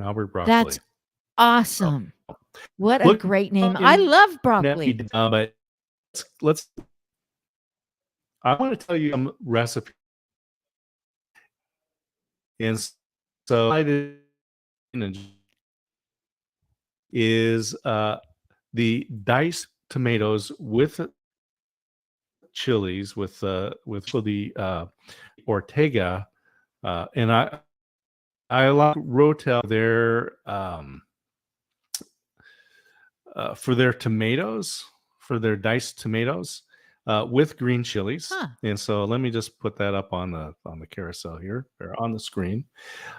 Albert Broccoli. That's awesome. What a great name. I love broccoli. But let's I want to tell you some recipe. And so I did is the diced tomatoes with chilies with the Ortega, and I like Rotel for their tomatoes, for their diced tomatoes with green chilies. And so let me just put that up on the carousel here, or on the screen.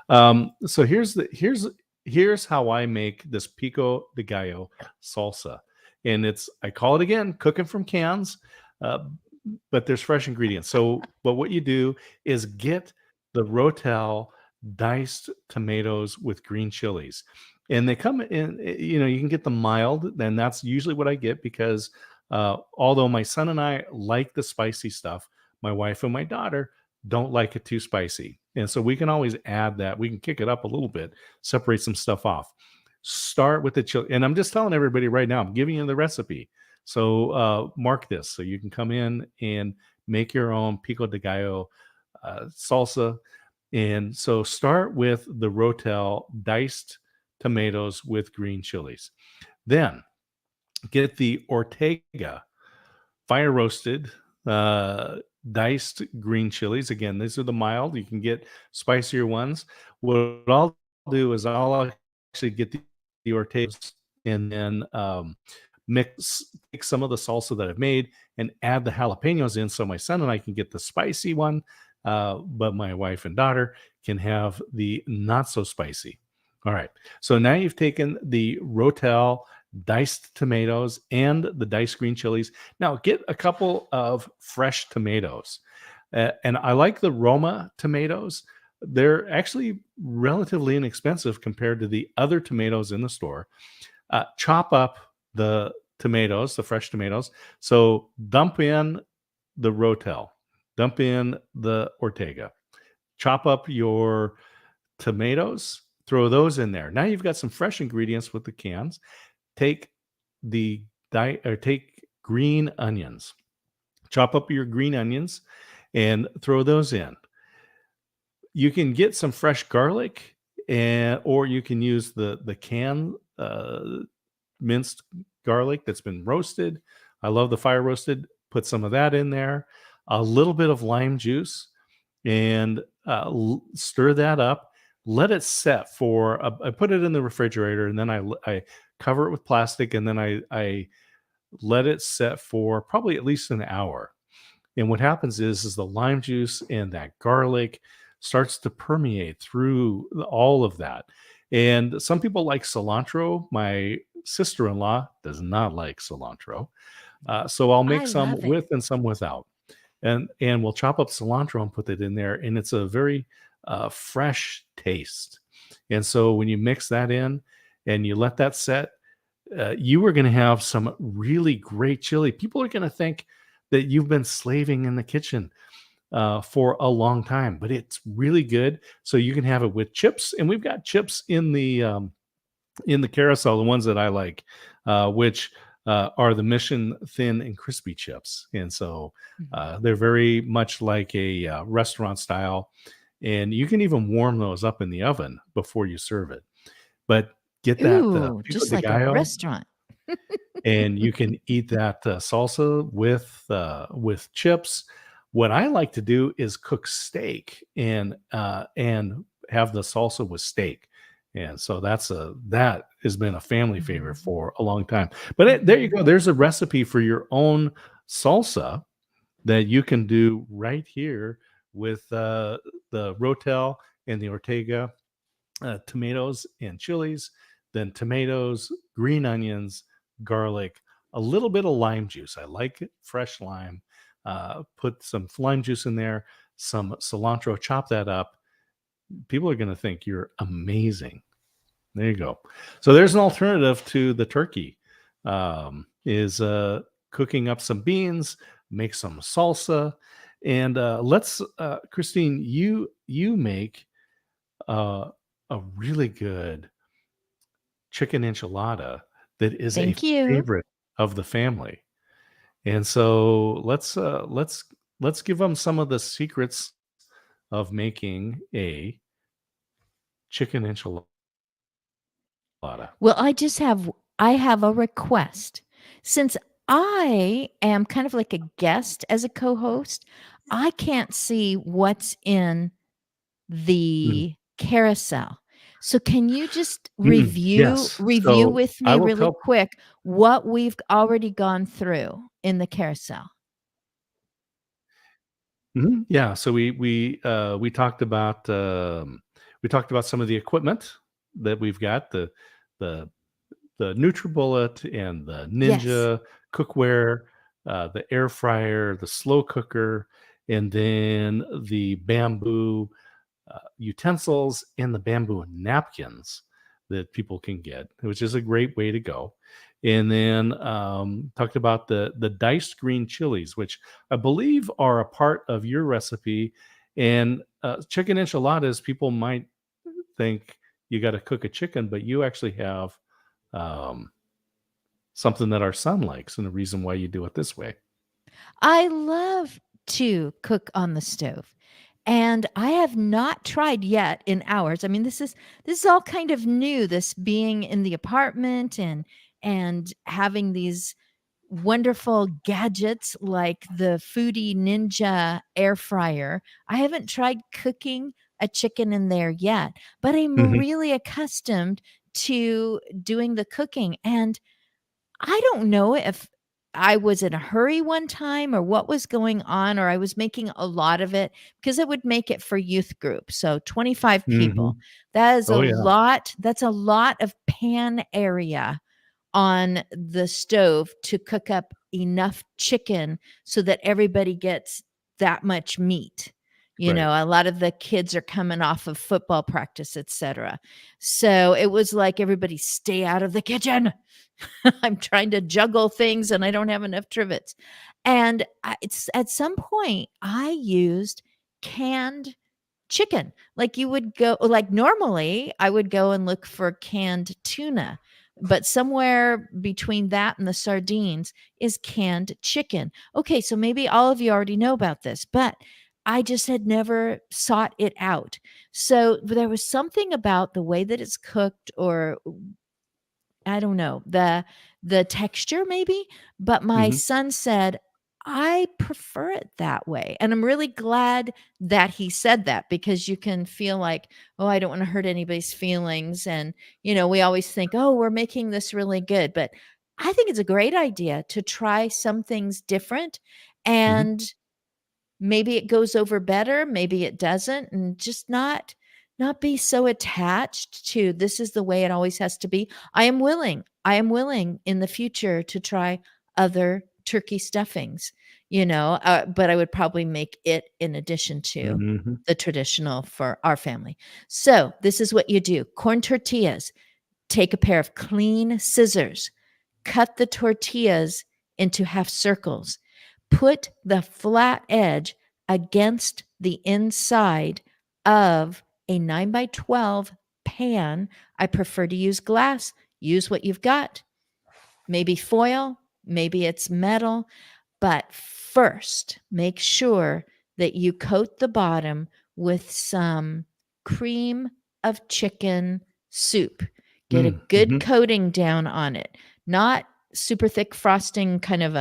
So here's how I make this pico de gallo salsa. And I call it, again, cooking from cans, but there's fresh ingredients. But what you do is get the Rotel diced tomatoes with green chilies. And they come in, you can get them mild, and that's usually what I get, because although my son and I like the spicy stuff, my wife and my daughter don't like it too spicy. And so we can always add that. We can kick it up a little bit, separate some stuff off. start with the chili. And I'm just telling everybody right now, I'm giving you the recipe. So mark this so you can come in and make your own pico de gallo salsa. And so start with the Rotel diced tomatoes with green chilies. Then get the Ortega fire roasted diced green chilies. Again, these are the mild. You can get spicier ones. What I'll do is I'll actually get the Ortegas and then take some of the salsa that I've made and add the jalapenos in so my son and I can get the spicy one, but my wife and daughter can have the not so spicy. All right. So now you've taken the Rotel diced tomatoes and the diced green chilies. Now get a couple of fresh tomatoes. And I like the Roma tomatoes. They're actually relatively inexpensive compared to the other tomatoes in the store. Chop up the tomatoes, the fresh tomatoes. So dump in the Rotel, dump in the Ortega, chop up your tomatoes, throw those in there. Now you've got some fresh ingredients with the cans. Take take green onions, chop up your green onions and throw those in. You can get some fresh garlic or you can use the canned minced garlic that's been roasted. I love the fire roasted. Put some of that in there, a little bit of lime juice, and stir that up. Let it set for, I put it in the refrigerator and then I cover it with plastic and then I let it set for probably at least an hour. And what happens is the lime juice and that garlic starts to permeate through all of that. And some people like cilantro. My sister-in-law does not like cilantro. So I'll make I some love it. with and some without. And we'll chop up cilantro and put it in there. And it's a very fresh taste. And so when you mix that in and you let that set, you are going to have some really great chili. People are going to think that you've been slaving in the kitchen for a long time, but it's really good. So you can have it with chips, and we've got chips in the carousel, the ones that I like, which are the Mission Thin and Crispy chips, and so they're very much like a restaurant style, and you can even warm those up in the oven before you serve it. But get that Ooh, pico just de like a gallo, restaurant. and you can eat that salsa with chips. What I like to do is cook steak and have the salsa with steak. And so that has been a family favorite for a long time. But there you go. There's a recipe for your own salsa that you can do right here with the Rotel and the Ortega tomatoes and chilies, then tomatoes, green onions, garlic, a little bit of lime juice. I like it, fresh lime. Put some lime juice in there, some cilantro, chop that up. People are going to think you're amazing. There you go. So there's an alternative to the turkey. Is cooking up some beans, make some salsa, and let's Christine, you make a really good chicken enchilada that is a Thank you. favorite of the family. And so let's give them some of the secrets of making a chicken enchilada. Well, I have a request. Since I am kind of like a guest as a co-host, I can't see what's in Mm. the carousel. So can you just Yes. review So with I me will really tell. quick what we've already gone through in the carousel? Yeah. So we talked about some of the equipment that we've got, the NutriBullet and the Yes. Ninja cookware, the air fryer, the slow cooker, and then the bamboo utensils and the bamboo napkins that people can get, which is a great way to go. And then talked about the diced green chilies, which I believe are a part of your recipe. And chicken enchiladas, people might think you got to cook a chicken, but you actually have um, something that our son likes, and the reason why you do it this way. I love to cook on the stove. And I have not tried yet in ours. I mean, this is all kind of new, this being in the apartment and having these wonderful gadgets like the Foodie Ninja air fryer. I haven't tried cooking a chicken in there yet, but I'm Hmm. really accustomed to doing the cooking. And I don't know if I was in a hurry one time or what was going on, or I was making a lot of it because it would make it for youth group. So 25 Hmm. people. That is a Oh yeah, lot. That's a lot of pan area on the stove to cook up enough chicken so that everybody gets that much meat. You right. know, a lot of the kids are coming off of football practice, etc. So it was like everybody stay out of the kitchen. I'm trying to juggle things and I don't have enough trivets. And it's at some point I used canned chicken. Like you would go, like normally I would go and look for canned tuna, but somewhere between that and the sardines is canned chicken. Okay, so maybe all of you already know about this, but I just had never sought it out. So there was something about the way that it's cooked, or I don't know, the texture maybe, but my Hmm. son said, "I prefer it that way." And I'm really glad that he said that because you can feel like, "Oh, I don't wanna hurt anybody's feelings," and, we always think, "Oh, we're making this really good," but I think it's a great idea to try some things different, Hmm. and maybe it goes over better, maybe it doesn't, and just not be so attached to this is the way it always has to be. I am willing in the future to try other turkey stuffings, but I would probably make it in addition to Hmm. the traditional for our family. So, this is what you do. Corn tortillas, take a pair of clean scissors, cut the tortillas into half circles. Put the flat edge against the inside of a 9 by 12 pan. I prefer to use glass. Use what you've got. Maybe foil, maybe it's metal. But first, make sure that you coat the bottom with some cream of chicken soup. Get a good Hmm. coating down on it. Not super thick frosting kind of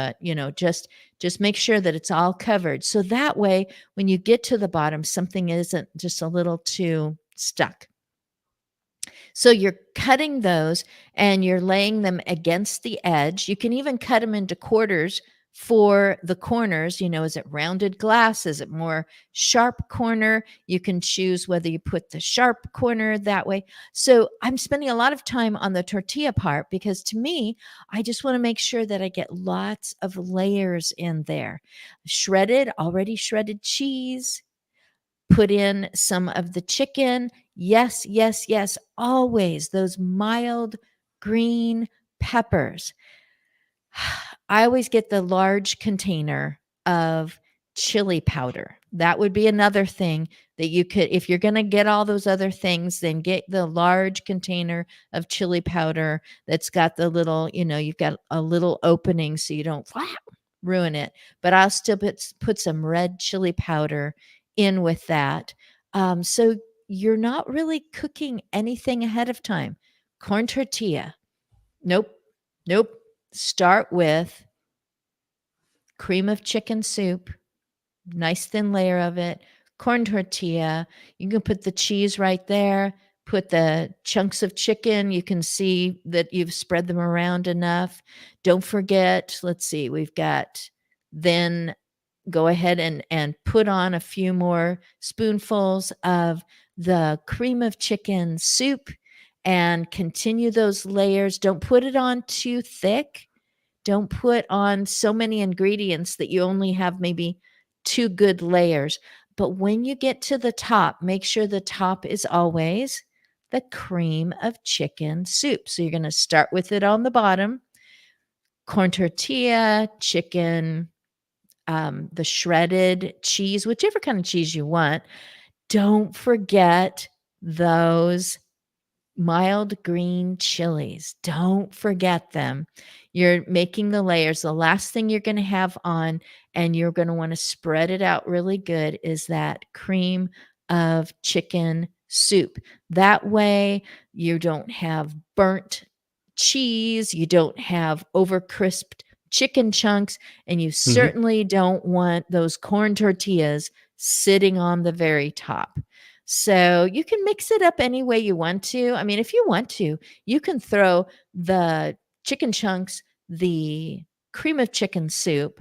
just make sure that it's all covered. So that way when you get to the bottom something isn't just a little too stuck. So you're cutting those and you're laying them against the edge. You can even cut them into quarters for the corners. Is it rounded glass? Is it more sharp corner? You can choose whether you put the sharp corner that way. So I'm spending a lot of time on the tortilla part because to me, I just want to make sure that I get lots of layers in there. Already shredded cheese, put in some of the chicken. Yes, yes, yes, always those mild green peppers. I always get the large container of chili powder. That would be another thing that you could, if you're going to get all those other things, then get the large container of chili powder that's got the little, you've got a little opening so you don't ruin it. But I'll still put some red chili powder in with that. So you're not really cooking anything ahead of time. Corn tortilla. Nope. Nope. Start with cream of chicken soup, nice thin layer of it, corn tortilla. You can put the cheese right there, put the chunks of chicken. You can see that you've spread them around enough. Don't forget, let's see, we've got then go ahead and put on a few more spoonfuls of the cream of chicken soup and continue those layers. Don't put it on too thick. Don't put on so many ingredients that you only have maybe 2 good layers. But when you get to the top, make sure the top is always the cream of chicken soup. So you're gonna start with it on the bottom, corn tortilla, chicken, the shredded cheese, whichever kind of cheese you want. Don't forget those mild green chilies. Don't forget them. You're making the layers. The last thing you're going to have on, and you're going to want to spread it out really good, is that cream of chicken soup. That way, you don't have burnt cheese, you don't have over crisped chicken chunks, and you Hmm. certainly don't want those corn tortillas sitting on the very top. So you can mix it up any way you want to. I mean, if you want to, you can throw the chicken chunks, the cream of chicken soup,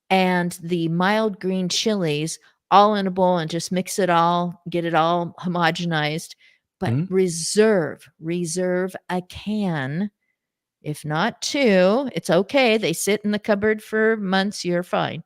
and the mild green chilies all in a bowl and just mix it all, get it all homogenized, but Hmm. reserve a can, if not two. It's okay. They sit in the cupboard for months. You're fine.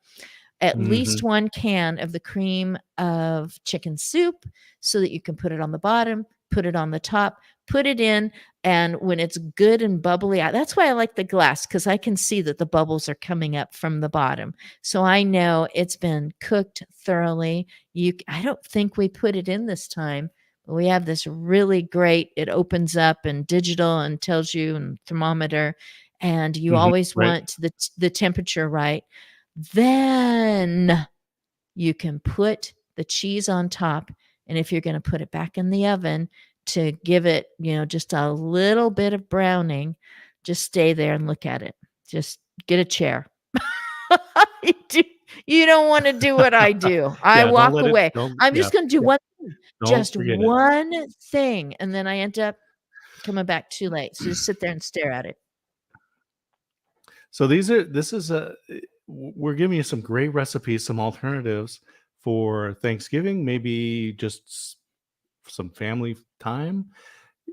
At Hmm. least one can of the cream of chicken soup so that you can put it on the bottom, put it on the top, put it in. And when it's good and bubbly, that's why I like the glass, because I can see that the bubbles are coming up from the bottom. So I know it's been cooked thoroughly. I don't think we put it in this time, but we have this really great, it opens up and digital and tells you, and thermometer, and you Hmm. always Right. want the temperature right. Then you can put the cheese on top, and if you're gonna put it back in the oven to give it, just a little bit of browning, just stay there and look at it. Just get a chair. You do you don't wanna do what I do. I Yeah. Don't walk let it. away. Don't. I'm Yeah. just gonna do Yeah. one thing, Don't just forget it. one thing, and then I end up coming back too late, so just sit there and stare at it. So these are. This is a. We're giving you some great recipes, some alternatives for Thanksgiving. Maybe just some family time.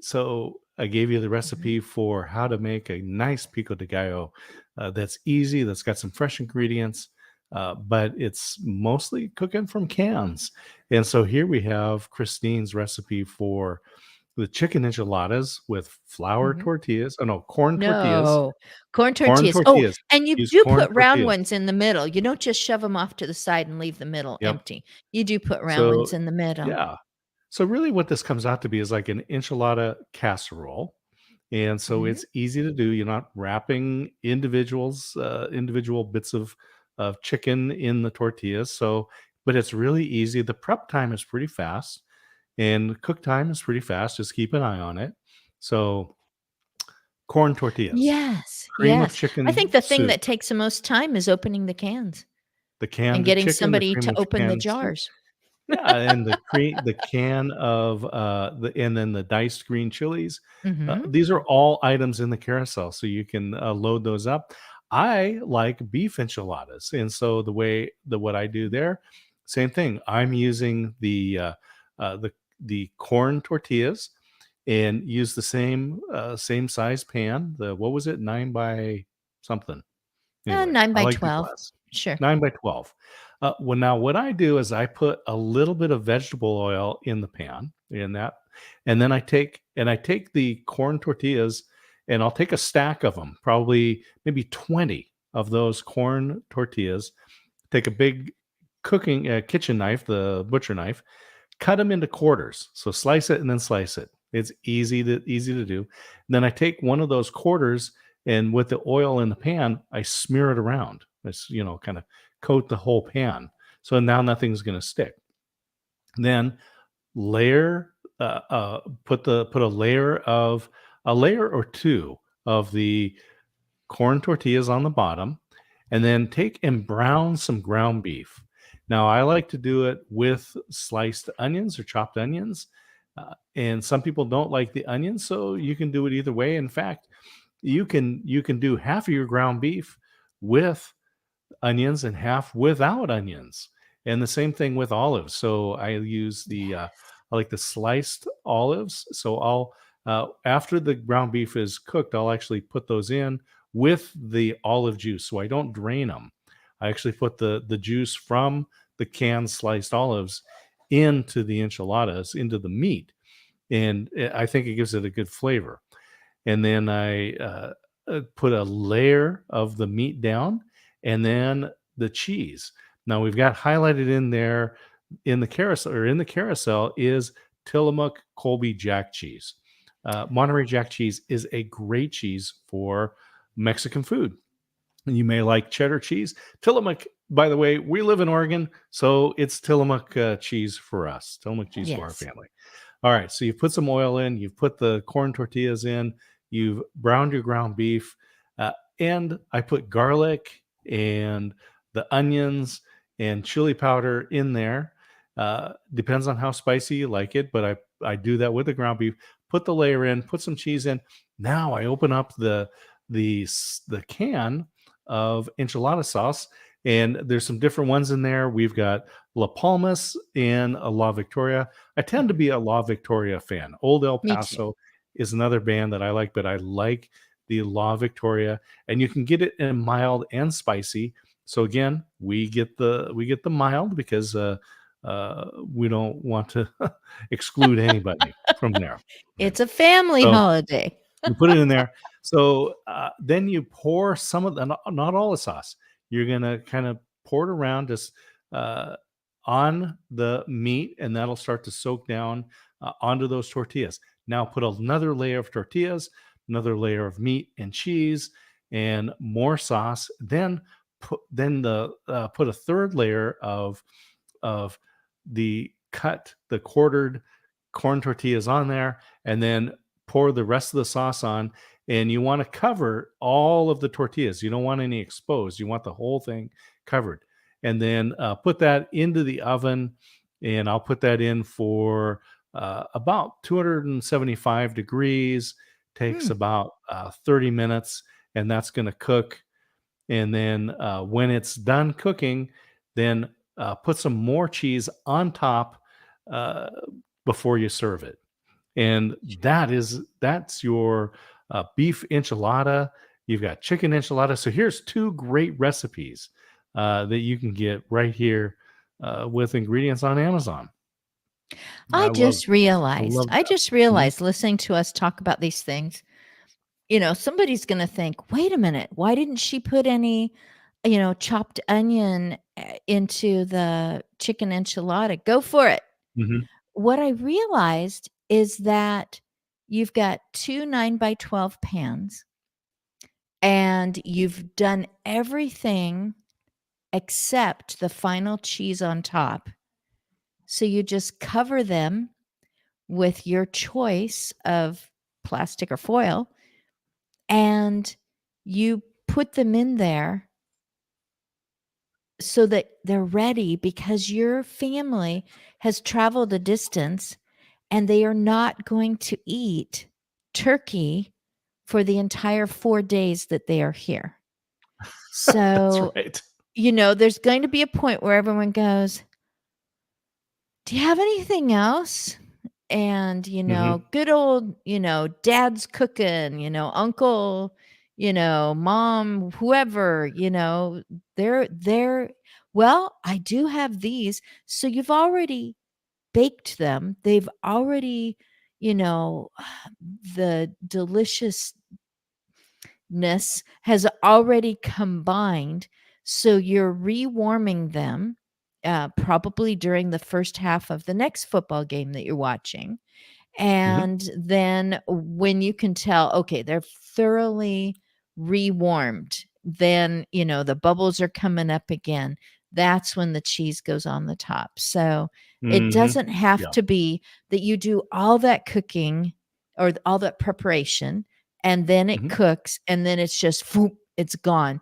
So I gave you the Mhm. recipe for how to make a nice pico de gallo that's easy, that's got some fresh ingredients, but it's mostly cooking from cans. And so here we have Christine's recipe for the chicken enchiladas with flour Mhm. tortillas. Oh no, corn tortillas. No. Corn Corn tortillas. Oh, tortillas. and you Use do corn put round tortillas. ones in the middle. You don't just shove them off to the side and leave the middle Yep. empty. You do put round So ones in the middle. yeah. So really what this comes out to be is like an enchilada casserole. And so Mhm. it's easy to do. You're not wrapping individual bits of chicken in the tortillas. So, but it's really easy. The prep time is pretty fast, and cook time is pretty fast. Just keep an eye on it. So, corn tortillas, Yes, cream of yes. I think chicken the thing soup, that takes the most time is opening the cans the and canned getting chicken, the somebody cream to of open the canned soup. jars. Yeah, and the can of, and then the diced green chilies. Mhm. These are all items in the carousel, so you can, load those up. I like beef enchiladas, and so what I do there, same thing. I'm using uh, the the corn tortillas and use the same size pan. What was it? 9 by something. Anyway, 9 I by like big 12. glass. Sure. 9 by 12. Well, now what I do is I put a little bit of vegetable oil in the pan in that, and then I take the corn tortillas and I'll take a stack of them, probably maybe 20 of those corn tortillas, take a big cooking kitchen knife, the butcher knife, cut them into quarters. So slice it and then slice it. It's easy to do. Then I take one of those quarters and with the oil in the pan, I smear it around. It's kind of coat the whole pan. So now nothing's going to stick. Then layer put a layer or two of the corn tortillas on the bottom, and then take and brown some ground beef. Now, I like to do it with sliced onions or chopped onions, and some people don't like the onions, so you can do it either way. In fact, you can do half of your ground beef with onions and half without onions. And the same thing with olives. So I like the sliced olives. So I'll after the ground beef is cooked, I'll actually put those in with the olive juice. So I don't drain them. I actually put the juice from the canned sliced olives into the enchiladas, into the meat, and I think it gives it a good flavor. And then I put a layer of the meat down, and then the cheese. Now we've got highlighted in there in the carousel is Tillamook Colby Jack cheese. Monterey Jack cheese is a great cheese for Mexican food. And you may like cheddar cheese. Tillamook, by the way, we live in Oregon, so it's Tillamook cheese for us, Tillamook cheese for our Yes. family. All right, so you've put some oil in, you've put the corn tortillas in, you've browned your ground beef, and I put garlic and the onions and chili powder in there. Depends on how spicy you like it, but I do that with the ground beef. Put the layer in, put some cheese in. Now I open up the can of enchilada sauce, and there's some different ones in there. We've got La Palmas and a La Victoria. I tend to be a La Victoria fan. Old El Me too. Paso is another band that I like, but I like the La Victoria, and you can get it in mild and spicy. So again, we get the mild because we don't want to exclude anybody from there. Right. It's a family So holiday. you put it in there. So then you pour some of the, not all the sauce. You're gonna kind of pour it around just on the meat, and that'll start to soak down onto those tortillas. Now put another layer of tortillas, another layer of meat and cheese, and more sauce. Then put a third layer of the quartered corn tortillas on there, and then pour the rest of the sauce on. And you want to cover all of the tortillas. You don't want any exposed. You want the whole thing covered. And then put that into the oven, and I'll put that in for about 275 degrees. Takes about 30 minutes, and that's going to cook. And then when it's done cooking, then put some more cheese on top before you serve it. And that's your beef enchilada. You've got chicken enchilada. So here's two great recipes that you can get right here with ingredients on Amazon. I just realized Mhm. listening to us talk about these things, somebody's going to think, wait a minute, why didn't she put any, chopped onion into the chicken enchilada? Go for it. Mhm. What I realized is that you've got 2 9x12 pans, and you've done everything except the final cheese on top. So you just cover them with your choice of plastic or foil, and you put them in there so that they're ready, because your family has traveled a distance and they are not going to eat turkey for the entire 4 days that they are here. That's So, right. there's going to be a point where everyone goes, "Do you have anything else?" And, Mhm. good old, dad's cooking, uncle, mom, whoever, they're, well, I do have these. So you've already baked them. They've already, you know, the deliciousness has already combined. So you're rewarming them probably during the first half of the next football game that you're watching. Mhm. And then when you can tell, okay, they're thoroughly rewarmed, then, the bubbles are coming up again. That's when the cheese goes on the top. So it Mhm. doesn't have Yeah. to be that you do all that cooking or all that preparation and then it Mhm. cooks and then it's just, it's gone.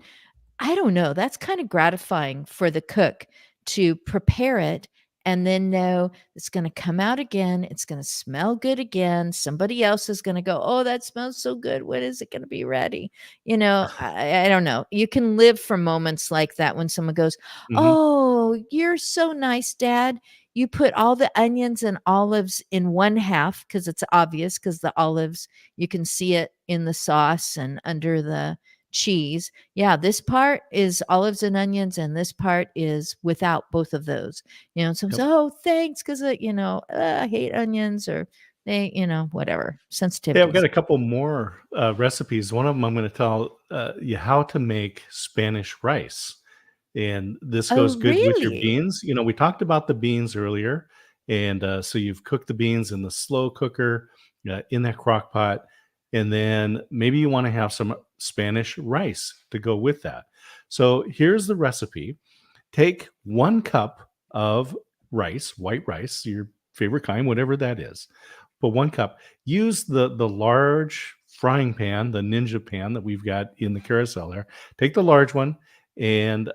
I don't know. That's kind of gratifying for the cook to prepare it and then know it's going to come out again. It's going to smell good again. Somebody else is going to go, "Oh, that smells so good. When is it going to be ready?" I don't know. You can live for moments like that when someone goes, Mhm. "Oh, you're so nice, Dad. You put all the onions and olives in one half," because it's obvious, because the olives, you can see it in the sauce and under the cheese. Yeah, this part is olives and onions, and this part is without both of those. Someone Yep. says, "Oh, thanks," because I hate onions, or they, whatever Hey, I've got sensitivities. a couple more recipes. One of them I'm going to tell you how to make Spanish rice. And this Oh, goes good with your really? beans. We talked about the beans earlier. And so you've cooked the beans in the slow cooker. in that crock pot. And then maybe you want to have some Spanish rice to go with that. So here's the recipe. Take 1 cup of rice, white rice, your favorite kind, whatever that is. Put 1 cup. Use the large frying pan, the Ninja pan that we've got in the carousel there. Take the large one and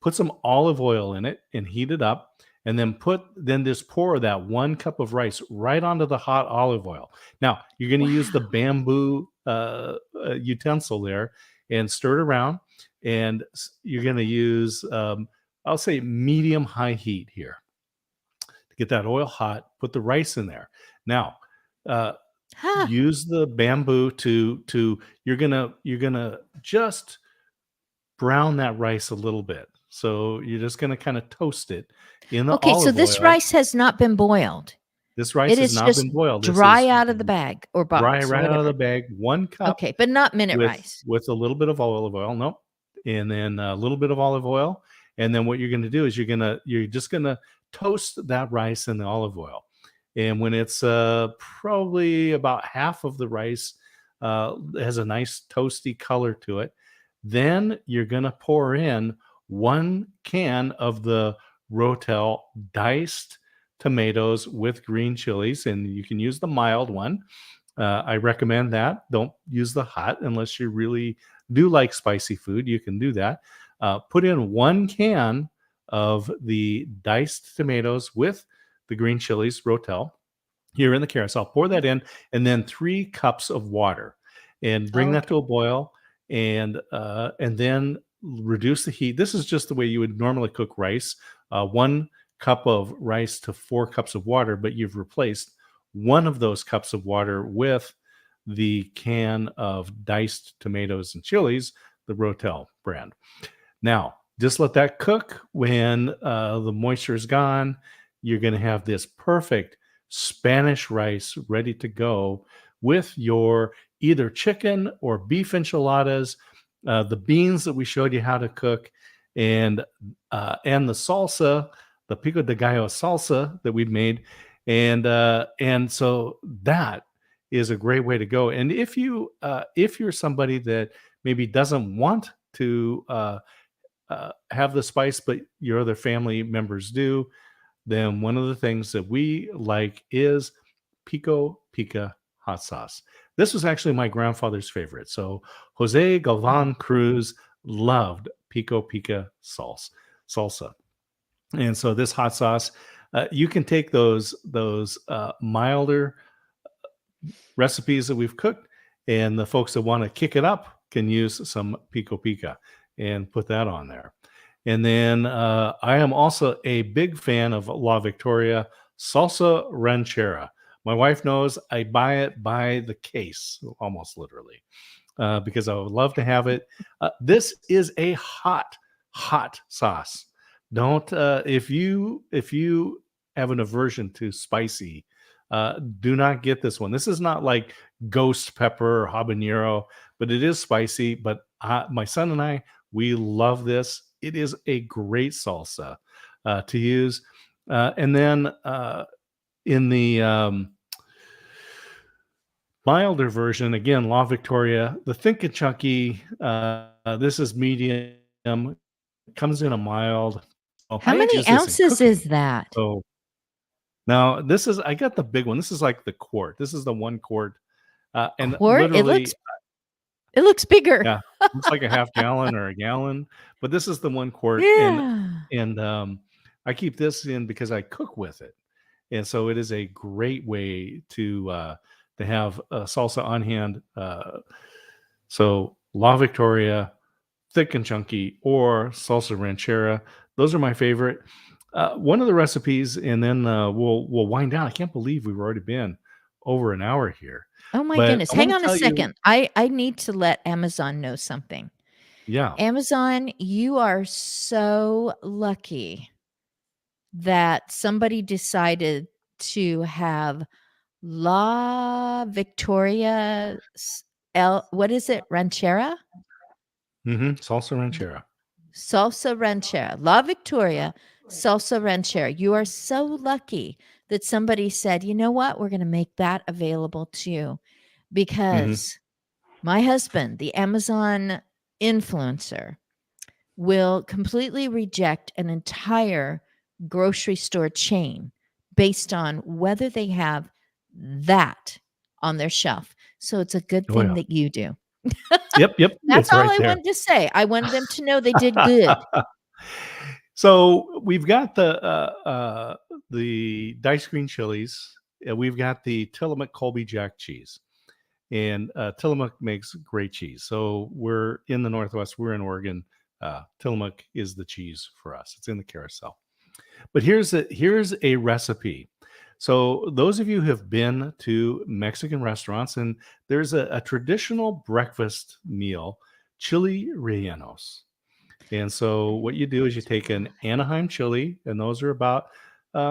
put some olive oil in it and heat it up. And then just pour that 1 cup of rice right onto the hot olive oil. Now you're going to use the Wow. bamboo utensil there and stir it around. And you're going to use, I'll say, medium high heat here to get that oil hot. Put the rice in there. Now, Huh. use the bamboo to you're gonna just brown that rice a little bit. So you're just gonna kind of toast it in the Okay, so olive this oil. rice has not been boiled. This rice It has is not just been boiled. This dry is out of the bag or dry box or right out of the whatever. bag. 1 cup Okay, but not minute with rice. a little bit of olive oil. Nope. And then a little bit of olive oil. And then what you're going to do is you're just going to toast that rice in the olive oil. And when it's probably about half of the rice has a nice toasty color to it, then you're going to pour in 1 can of the Rotel diced tomatoes with green chilies, and you can use the mild one. I recommend that. Don't use the hot unless you really do like spicy food. You can do that. Put in 1 can of the diced tomatoes with the green chilies, Rotel, here in the carousel. Pour that in, and then 3 cups of water, and bring that Okay. to a boil, and then reduce the heat. This is just the way you would normally cook rice. 1 cup of rice to 4 cups of water, but you've replaced 1 of those cups of water with the can of diced tomatoes and chilies, the Rotel brand. Now, just let that cook. When the moisture is gone, you're going to have this perfect Spanish rice ready to go with your either chicken or beef enchiladas, the beans that we showed you how to cook, and the salsa, the pico de gallo salsa that we've made, and so that is a great way to go. And if you're somebody that maybe doesn't want to have the spice, but your other family members do, then one of the things that we like is pico pica hot sauce. This was actually my grandfather's favorite. So Jose Galvan Cruz loved pico pica salsa. And so this hot sauce, you can take those milder recipes that we've cooked, and the folks that want to kick it up can use some pico pica and put that on there. And then I am also a big fan of La Victoria salsa ranchera. My wife knows I buy it by the case, almost literally, because I would love to have it. This is a hot sauce. Don't if you have an aversion to spicy, do not get this one. This is not like ghost pepper or habanero, but it is spicy. But my son and I, we love this. It is a great salsa to use. And then in the milder version, again, La Victoria, the Think and Chunky, this is medium, comes in a mild. Oh, How I many use this in ounces cooking. is that? So now I got the big one. This is like the quart. This is the 1 quart. And Quart? literally, It looks bigger. yeah, looks like a half gallon or a gallon, but this is the 1 quart. Yeah. And I keep this in because I cook with it. And so it is a great way to have salsa on hand. So La Victoria, Thick and Chunky, or salsa ranchera. Those are my favorite. One of the recipes, and then we'll wind down. I can't believe we've already been over an hour here. Oh my But goodness. I want Hang to on a tell you, second. I need to let Amazon know something. yeah. Amazon, you are so lucky that somebody decided to have La Victoria what is it? Ranchera? Salsa ranchera. Salsa Ranchera. La Victoria Salsa Ranchera. You are so lucky that somebody said, you know what, we're going to make that available too, because my husband, the Amazon influencer, will completely reject an entire grocery store chain based on whether they have that on their shelf. So it's a good Oh thing yeah. that you do. Yep. That's It's all right I there. wanted to say. I wanted them to know they did good. So we've got the diced green chilies. We've got the Tillamook Colby Jack cheese, and Tillamook makes great cheese. So we're in the Northwest. We're in Oregon. Tillamook is the cheese for us. It's in the carousel. But here's a recipe. So those of you who have been to Mexican restaurants, and there's a traditional breakfast meal, chili rellenos. And so what you do is you take an Anaheim chili, and those are about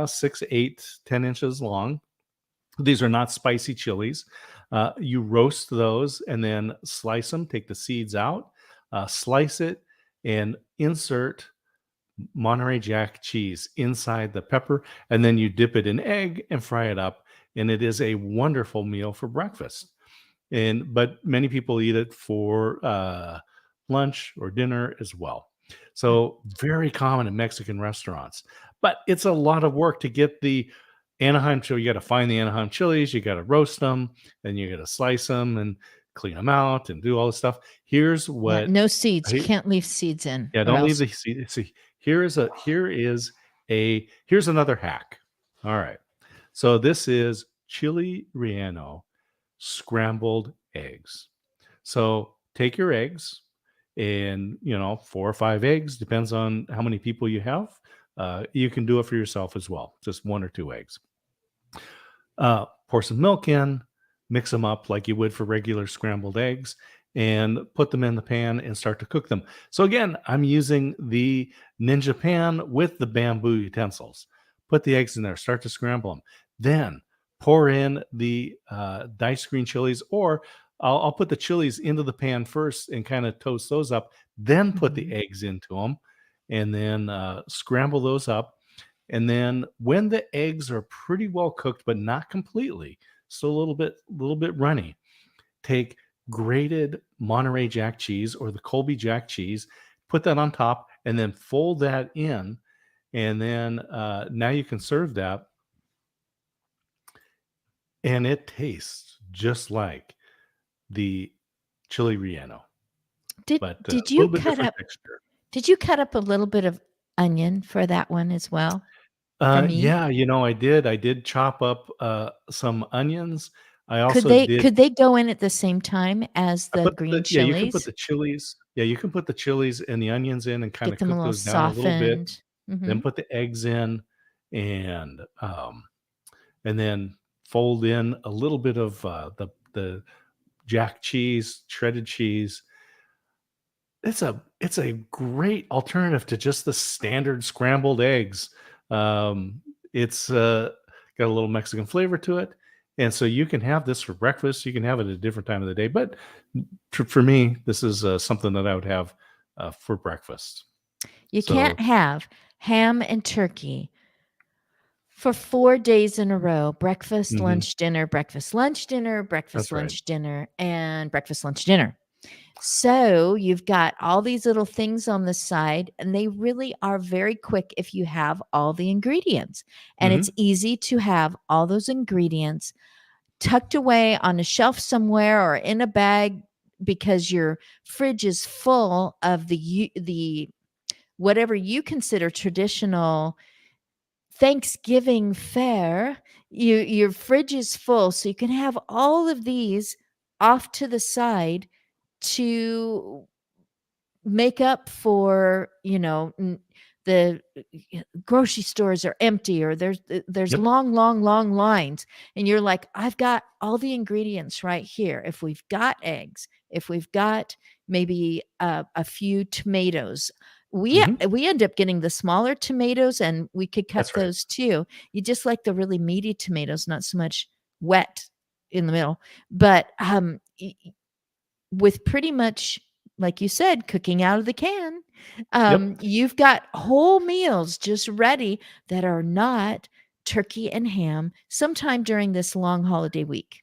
6, 8, 10 inches long. These are not spicy chilies. You roast those and then slice them, take the seeds out, slice it, and insert Monterey Jack cheese inside the pepper, and then you dip it in egg and fry it up. And it is a wonderful meal for breakfast. But many people eat it for lunch or dinner as well. So very common in Mexican restaurants. But it's a lot of work to get the Anaheim chili. You got to find the Anaheim chilies. You got to roast them, and you got to slice them and clean them out and do all this stuff. Here's Yeah, what. no seeds. You can't leave seeds in, Yeah, or don't leave else. the seed. See, here's another hack. All right. So this is chili relleno scrambled eggs. So take your eggs, and 4 or 5 eggs depends on how many people you have. You can do it for yourself as well, just 1 or 2 eggs. Pour some milk in, mix them up like you would for regular scrambled eggs, and put them in the pan and start to cook them. So again, I'm using the Ninja pan with the bamboo utensils. Put the eggs in there, start to scramble them. Then pour in the diced green chilies, or I'll put the chilies into the pan first and kind of toast those up, then put the eggs into them, and then scramble those up. And then when the eggs are pretty well cooked, but not completely, still a little bit runny, take grated Monterey Jack cheese or the Colby Jack cheese, put that on top, and then fold that in. And then now you can serve that, and it tastes just like the chili relleno, but a Did you little bit cut different up? texture. Did you cut up a little bit of onion for that one as well? For me, Yeah, I did. I did chop up some onions. I could also they did. could they go in at the same time as I the put green yeah, you can put chilies? the chilies. Yeah, you can put the chilies and the onions in and kind Get of them a cook little those down a little bit. softened. Then Mhm. put the eggs in, and and then fold in a little bit of the jack cheese, shredded cheese. It's a great alternative to just the standard scrambled eggs. It's got a little Mexican flavor to it, and so you can have this for breakfast. You can have it at a different time of the day, but for me, this is something that I would have for breakfast. You can't So have ham and turkey for 4 days in a row: breakfast, mhm, lunch, dinner, breakfast, lunch, dinner, breakfast, that's right. lunch, dinner, and breakfast, lunch, dinner. So you've got all these little things on the side, and they really are very quick if you have all the ingredients. And it's Hmm. easy to have all those ingredients tucked away on a shelf somewhere or in a bag, because your fridge is full of the whatever you consider traditional Thanksgiving fare. Your fridge is full, so you can have all of these off to the side to make up for, the grocery stores are empty, or there's Yep. long, long, long lines, and you're like, I've got all the ingredients right here. If we've got eggs, if we've got maybe a few tomatoes, Hmm. we end up getting the smaller tomatoes, and we could cut That's right. those too. You just like the really meaty tomatoes, not so much wet in the middle. But with pretty much, like you said, cooking out of the can, Yep. you've got whole meals just ready that are not turkey and ham sometime during this long holiday week.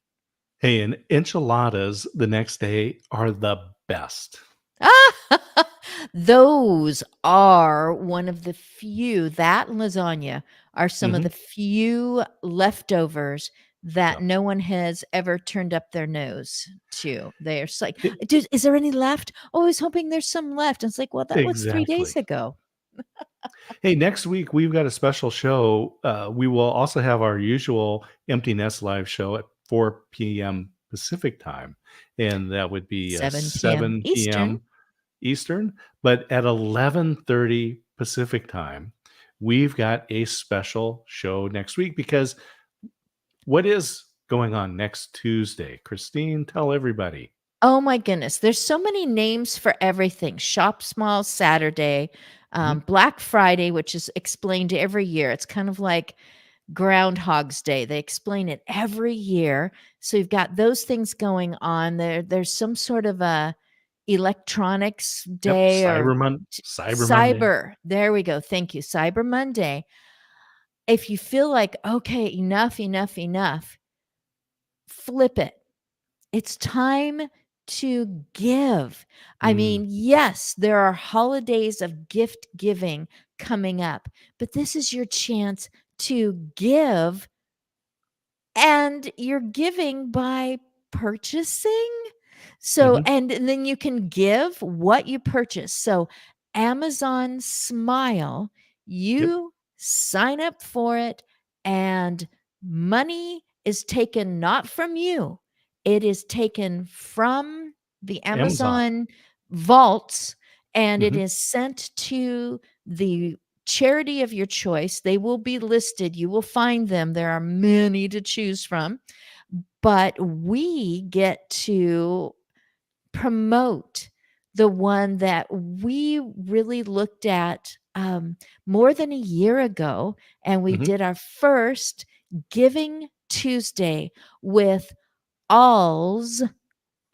Hey, and enchiladas the next day are the best. Those are one of the few, that and lasagna are some of Mhm. the few leftovers that Yep. no one has ever turned up their nose to. They're just like, E "Dude, is there any left? Oh, I was hoping there's some left." And it's like, "Well, that was 3 exactly. days ago." Hey, next week we've got a special show. We will also have our usual Empty Nest live show at 4 p.m. Pacific time, and that would be 7 PM 7 Eastern. p.m. Eastern. But at 11:30 Pacific time, we've got a special show next week because what is going on next Tuesday? Christine, tell everybody. Oh my goodness, there's so many names for everything. Shop Small Saturday, Mhm. Black Friday, which is explained every year. It's kind of like Groundhog's Day. They explain it every year. So you've got those things going on. There's some sort of a electronics Yep, day or Cyber Monday. cyber. There we go. Thank you. Cyber Monday. If you feel like, okay, enough, enough, enough, flip it. It's time to give. I Mm, mean, yes, there are holidays of gift giving coming up, but this is your chance to give, and you're giving by purchasing. So, mhm. and then you can give what you purchase. So, Amazon Smile, Yep, you sign up for it, and money is taken not from you, it is taken from the Amazon. Amazon vaults, and it Mhm, is sent to the charity of your choice. They will be listed. You will find them. There are many to choose from, but we get to promote the one that we really looked at more than a year ago. And we mhm, did our first Giving Tuesday with Alls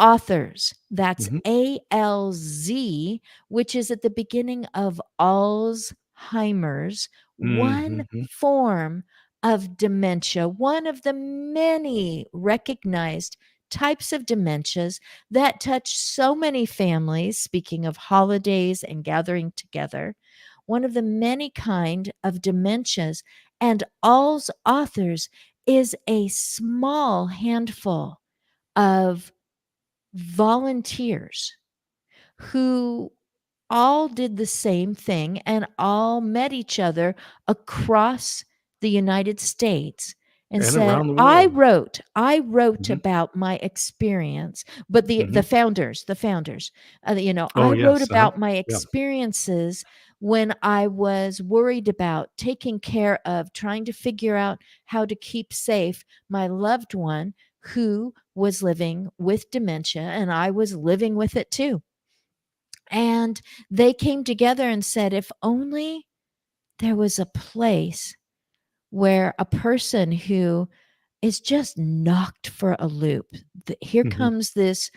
Authors. That's mhm. ALZ, which is at the beginning of Alzheimer's, one Mhm. form of dementia, one of the many recognized types of dementias that touch so many families. Speaking of holidays and gathering together, one of the many kind of dementias, and All's Authors is a small handful of volunteers who all did the same thing and all met each other across the United States and And said, around the I world. wrote, I wrote Mhm, about my experience. But the mhm. founders, Oh, I wrote yes, uh-huh. about my Yeah. experiences when I was worried about taking care of, trying to figure out how to keep safe my loved one who was living with dementia, and I was living with it too. And they came together and said, if only there was a place where a person who is just knocked for a loop. Here Mhm. comes this,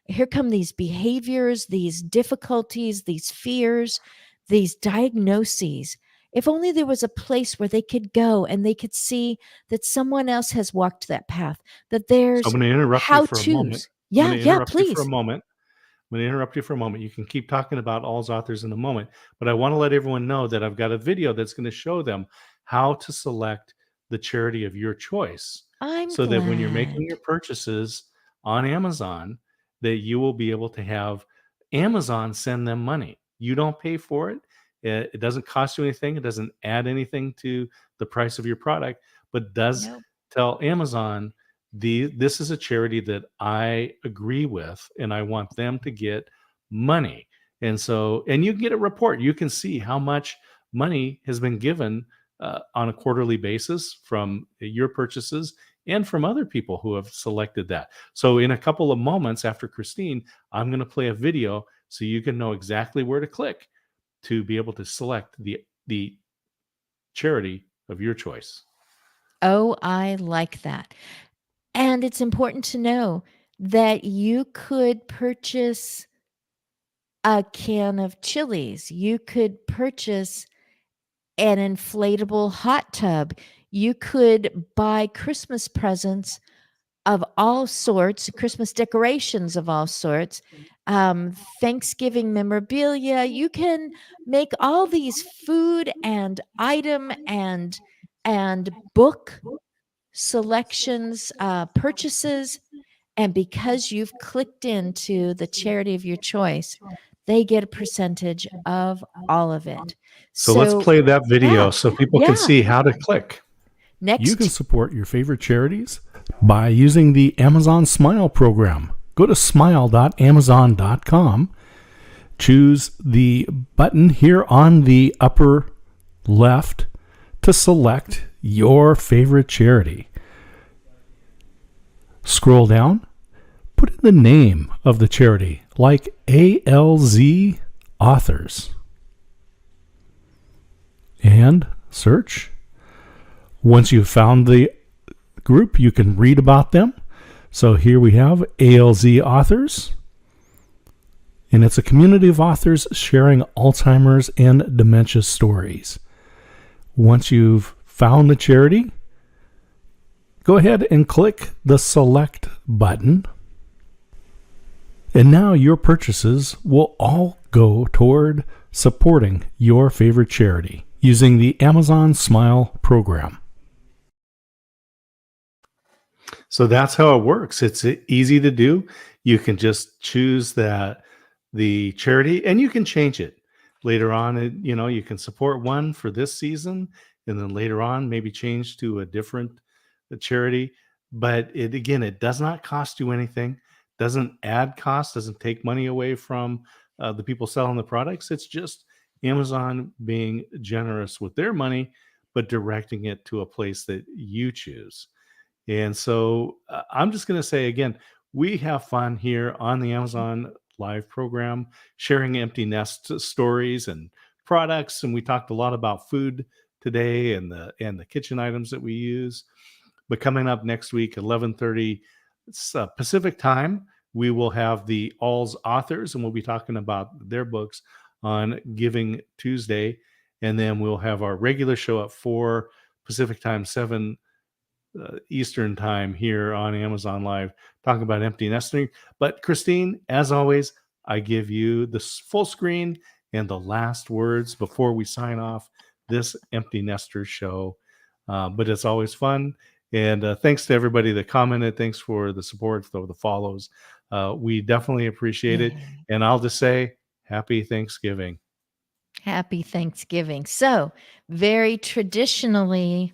here come these behaviors, these difficulties, these fears, these diagnoses. If only there was a place where they could go and they could see that someone else has walked that path, that So I'm there's gonna interrupt you how for a moment. to's. I'm Yeah, gonna yeah, interrupt you for a please. moment. I'm gonna interrupt you for a moment. You can keep talking about All's Authors in a moment, but I wanna let everyone know that I've got a video that's gonna show them how to select the charity of your choice, I'm so that when you're making glad. your purchases on Amazon, that you will be able to have Amazon send them money. You don't pay for it. It doesn't cost you anything. It doesn't add anything to the price of your product, but does Nope. tell Amazon this is a charity that I agree with, and I want them to get money. And so, and you get a report. You can see how much money has been given on a quarterly basis from your purchases and from other people who have selected that. So, in a couple of moments after Christine, I'm going to play a video so you can know exactly where to click to be able to select the charity of your choice. Oh, I like that. And it's important to know that you could purchase a can of chilies. You could purchase an inflatable hot tub. You could buy Christmas presents of all sorts, Christmas decorations of all sorts, Thanksgiving memorabilia. You can make all these food and item and book selections, purchases, and because you've clicked into the charity of your choice, they get a percentage of all of it. So let's So, play that video yeah, so people can yeah. see how to click. You can Next, support your favorite charities by using the Amazon Smile program. Go to smile.amazon.com. Choose the button here on the upper left to select your favorite charity. Scroll down, put in the name of the charity, like ALZ Authors, and search. Once you've found the group, you can read about them. So here we have ALZ Authors, and it's a community of authors sharing Alzheimer's and dementia stories. Once you've found the charity, go ahead and click the Select button. And now your purchases will all go toward supporting your favorite charity using the Amazon Smile program. So that's how it works. It's easy to do. You can just choose the charity, and you can change it later on. You can support one for this season, and then later on maybe change to a different charity. But it does not cost you anything. Doesn't add cost. Doesn't take money away from the people selling the products. It's just Amazon being generous with their money, but directing it to a place that you choose. And so I'm just going to say again, we have fun here on the Amazon Live program, sharing empty nest stories and products. And we talked a lot about food today and the kitchen items that we use. But coming up next week, 11:30 Pacific time, we will have the Alls authors, and we'll be talking about their books on Giving Tuesday. And then we'll have our regular show at 4 Pacific time, 7 Eastern time here on Amazon Live, talking about empty nesting. But Christine, as always, I give you the full screen and the last words before we sign off this Empty Nester show. But it's always fun. And thanks to everybody that commented. Thanks for the support, for the follows. We definitely appreciate it. And I'll just say, happy Thanksgiving. Happy Thanksgiving. So, very traditionally,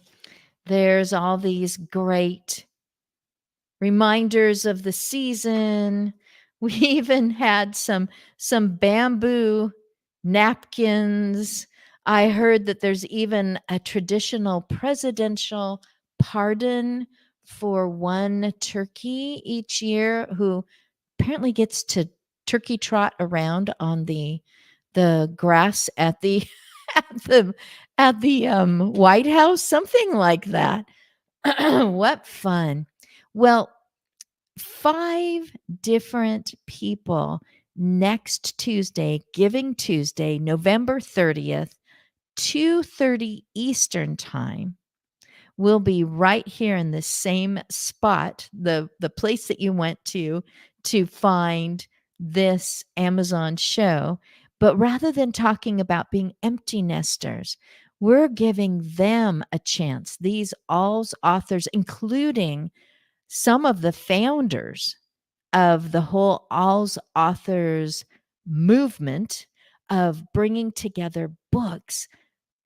there's all these great reminders of the season. We even had some bamboo napkins. I heard that there's even a traditional presidential pardon for one turkey each year who apparently gets to turkey trot around on the grass at the at the White House, something like that. What fun. Well, 5 different people next Tuesday, Giving Tuesday, November 30th, 2:30 Eastern time. We'll be right here in the same spot, the place that you went to find this Amazon show. But rather than talking about being empty nesters, we're giving them a chance. These Alls authors, including some of the founders of the whole Alls authors movement of bringing together books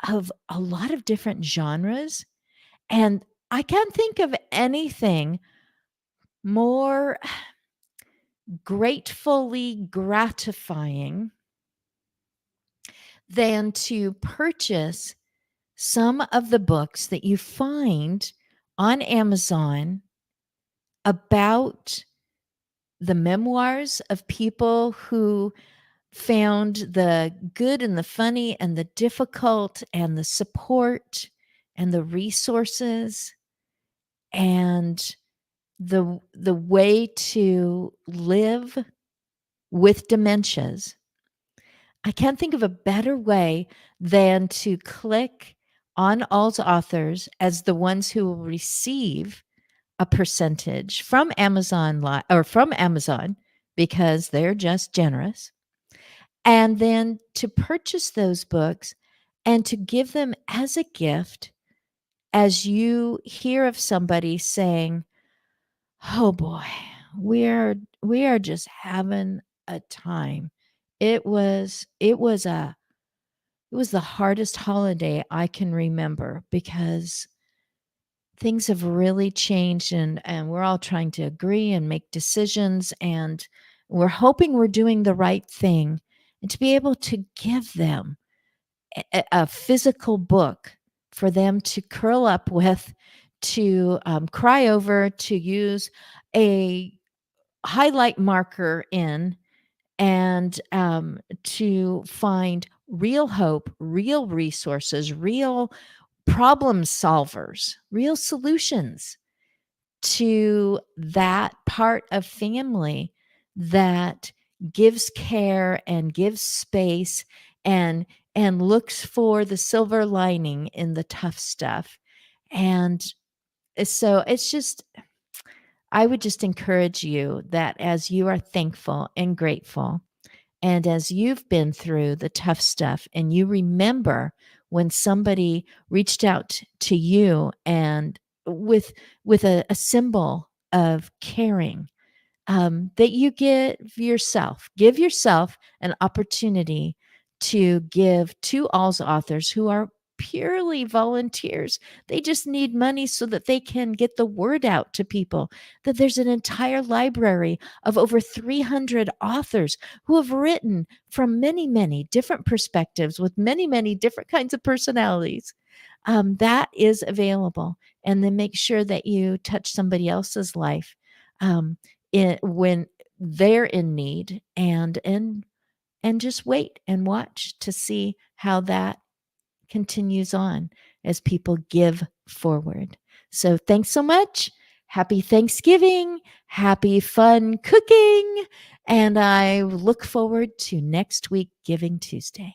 of a lot of different genres. And I can't think of anything more gratefully gratifying than to purchase some of the books that you find on Amazon about the memoirs of people who found the good and the funny and the difficult and the support and the resources and the way to live with dementias. I can't think of a better way than to click on All's authors as the ones who will receive a percentage from Amazon because they're just generous, and then to purchase those books and to give them as a gift as you hear of somebody saying, "Oh boy, we are just having a time. It was the hardest holiday I can remember because things have really changed, and we're all trying to agree and make decisions, and we're hoping we're doing the right thing." And to be able to give them a physical book for them to curl up with, to cry over, to use a highlight marker in, and to find real hope, real resources, real problem solvers, real solutions to that part of family that gives care and gives space and looks for the silver lining in the tough stuff. And so it's just, I would just encourage you that as you are thankful and grateful, and as you've been through the tough stuff and you remember when somebody reached out to you and with a symbol of caring, that you give yourself an opportunity to give to All's authors, who are purely volunteers. They just need money so that they can get the word out to people that there's an entire library of over 300 authors who have written from many, many different perspectives with many, many different kinds of personalities. That is available. And then make sure that you touch somebody else's life. When they're in need, and just wait and watch to see how that continues on as people give forward. So thanks so much. Happy Thanksgiving. Happy fun cooking. And I look forward to next week, Giving Tuesday.